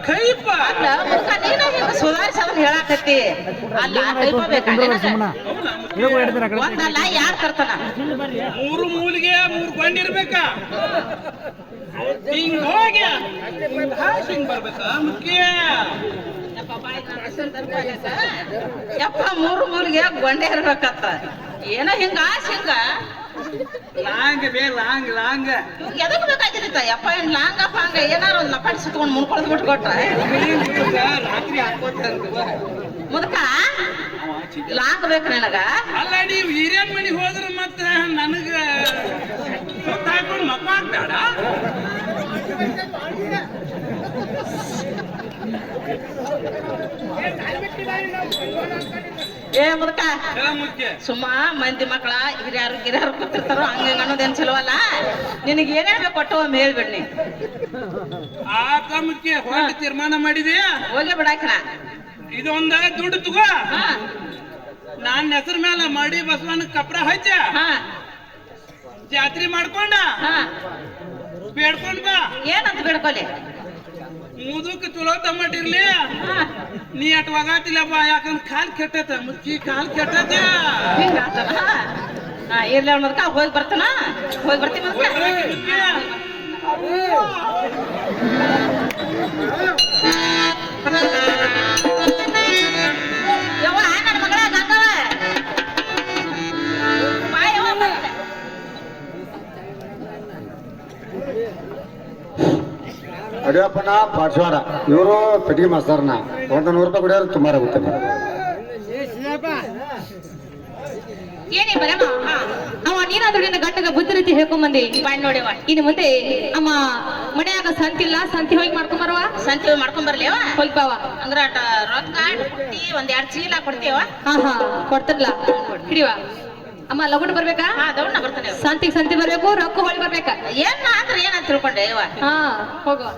ಕೈಪ ಅಲ್ಲ ಮುದ್ಕ ನೀನ ಹಿಂಗ ಸುಧಾರಿಸೋದನ್ನ ಹೇಳಾಕತ್ತಿ ಅಲ್ಲ ಕೈಪ ಬೇಕಾ ಒಂದಲ್ಲ ಯಾರ್ ತರ್ತಾನ ಮೂರು ಮೂಲಿಗೆ ಮೂರು ಕೊಂಡಿರ್ಬೇಕಾ ಹಿಂಗ್ ಹೋಗಿ ಹಿಂಗ್ ಬರ್ಬೇಕಾ ಮುಖ್ಯ ಯಪ್ಪ ಮೂರು ಮೂಲಿಗೆ ಗೊಂಡೆ ಇರ್ಬೇಕತ್ತ ಏನೋ ಹಿಂಗ ಹಿಂಗ ಲಾಂಗ್ ಲಾಂಗ್ ಎದಕ್ ಬೇಕಾಗಿತ್ತ ಯಪ್ಪ ಏನ್ ಲಾಂಗ ಪಾಂಗ ಏನಾರ ಒಂದ್ ಲಪಾಟಿ ಸುತ್ಕೊಂಡ್ ಮುನ್ಕೊಳ್ದ್ ಬಿಟ್ಕೊಟ್ರ ರಾತ್ರಿ ಹಾಕೋತ ಮುದಕ ಲಾಂಗ್ ಬೇಕು ನನಗ ಅಲ್ಲ ನೀವು ಹಿರಿಯನ್ ಮನಿಗ್ ಹೋದ್ರ ಮತ್ತ ನನಗ ಸುತ್ತ ಹಾಕೊಂಡು ಮಕ್ಕ ಆಗ್ಬೇಡ. ಏ ಮುದಕ ಮುಖ್ಯ ಸುಮ್ಮ ಮಂದಿ ಮಕ್ಕಳ ಹಿರಿಯರು ಕೂತಿರ್ತಾರೋ ಹಂಗ ಅನ್ನೋದೇನ್ ಚಲೋ ಅಲ್ಲ ನಿನಗೆ ಏನೇನ್ ಬೇಕು ಕೊಟ್ಟು ಒಮ್ಮೆ ಹೇಳ್ಬಿಡ್ನಿ ಆತ ಮುಖ್ಯ ಹೊರಟ ತೀರ್ಮಾನ ಮಾಡಿದೆ ಹೋಗಿ ಬಿಡಾಕಿನ ಇದೊಂದ ದುಡ್ಡು ತಗೋ ಹಾ ನಾನ್ ಹೆಸರು ಮೇಲೆ ಮಡಿ ಬಸವನ ಕಪ್ರ ಹಚ್ಚ ಹಾ ಜಾತ್ರೆ ಮಾಡ್ಕೊಂಡ ಹಾ ಬೇಡ್ಕೊಂಡ್ ಬಾ ಏನಂತ ಬಿಡ್ಕೊಲಿ ಮುದುಕ್ ಚಲೋ ತಮ್ಮಟಿರ್ಲಿ ಹಾ ನೀ ಅಟ್ ಒಗಾತಿಲ್ಲ ಬಾ ಯಾಕಂದ್ರ ಕಾಲ್ ಕೆಟ್ಟತ ಮುಚ್ಚಿ ಕಾಲ್ ಕೆಟ್ಟತ ಹಿಂಗಾತನ ಹಾ ಇರ್ಲಿ ಅನ್ನೋದಕ್ಕ ಹೋಗಿ ಬರ್ತಾನ ಹೋಗಿ ಬರ್ತೀನಿ ಮುದ್ಕ ಯವ್ವ ನನ್ನ ಮಗಳ ಗಂಗವ ಬಾ ಯವ್ವ ಬಂದೆ. ಅಡಿಯಪ್ಪನ ಪಾಠವಾಡ ಇವರು ಪೆಟ್ಟಿಗೆ ಮಾಸ್ತರ್ನ 100 ರೂಪಾಯಿ ಕೊಡಿಯೋರು ತುಂಬಾ ಆಗುತ್ತಾನೆ. ಏನೇ ಬರಮ್ಮ ಅವ ನೀನಾದ್ರೂ ನಿನ್ನ ಗಂಡಗ ಬುದ್ಧಿ ರೀತಿ ಹೇಳ್ಕೊಂಬಂದಿ ಬಾಯ್ ನೋಡಿವ ಇನ್ನು ಮುಂದೆ ಅಮ್ಮ ಮನ್ಯಾಗ ಸಂತಿಲ್ಲ ಸಂತಿ ಹೋಗಿ ಮಾಡ್ಕೊಂಬರವ ಸಂತಿ ಮಾಡ್ಕೊಂಡ್ ಬರ್ಲಿವ ಹೋಗಿ ಬಾವ ಅಂದ್ರ ಅಟ ರೊಕ್ಕ ಕೊಡ್ತಿ ಒಂದ್ 2 ಚೀಲ ಕೊಡ್ತೀವ ಹಾ ಕೊಡ್ತಿರ್ಲ ಹಿಡಿವ ಅಮ್ಮ ಲಗುಣ ಬರ್ಬೇಕಾ ಹಾ ದೌಡ್ನ ಬರ್ತಾನೆ ಸಂತಿ ಬರ್ಬೇಕು ರೊಕ್ಕ ಹೊಳಿ ಬರ್ಬೇಕಾ ಏನ್ ಅಂದ್ರೆ ಏನಂತ ತಿಳ್ಕೊಂಡೆ ಇವ ಹಾ ಹೋಗುವ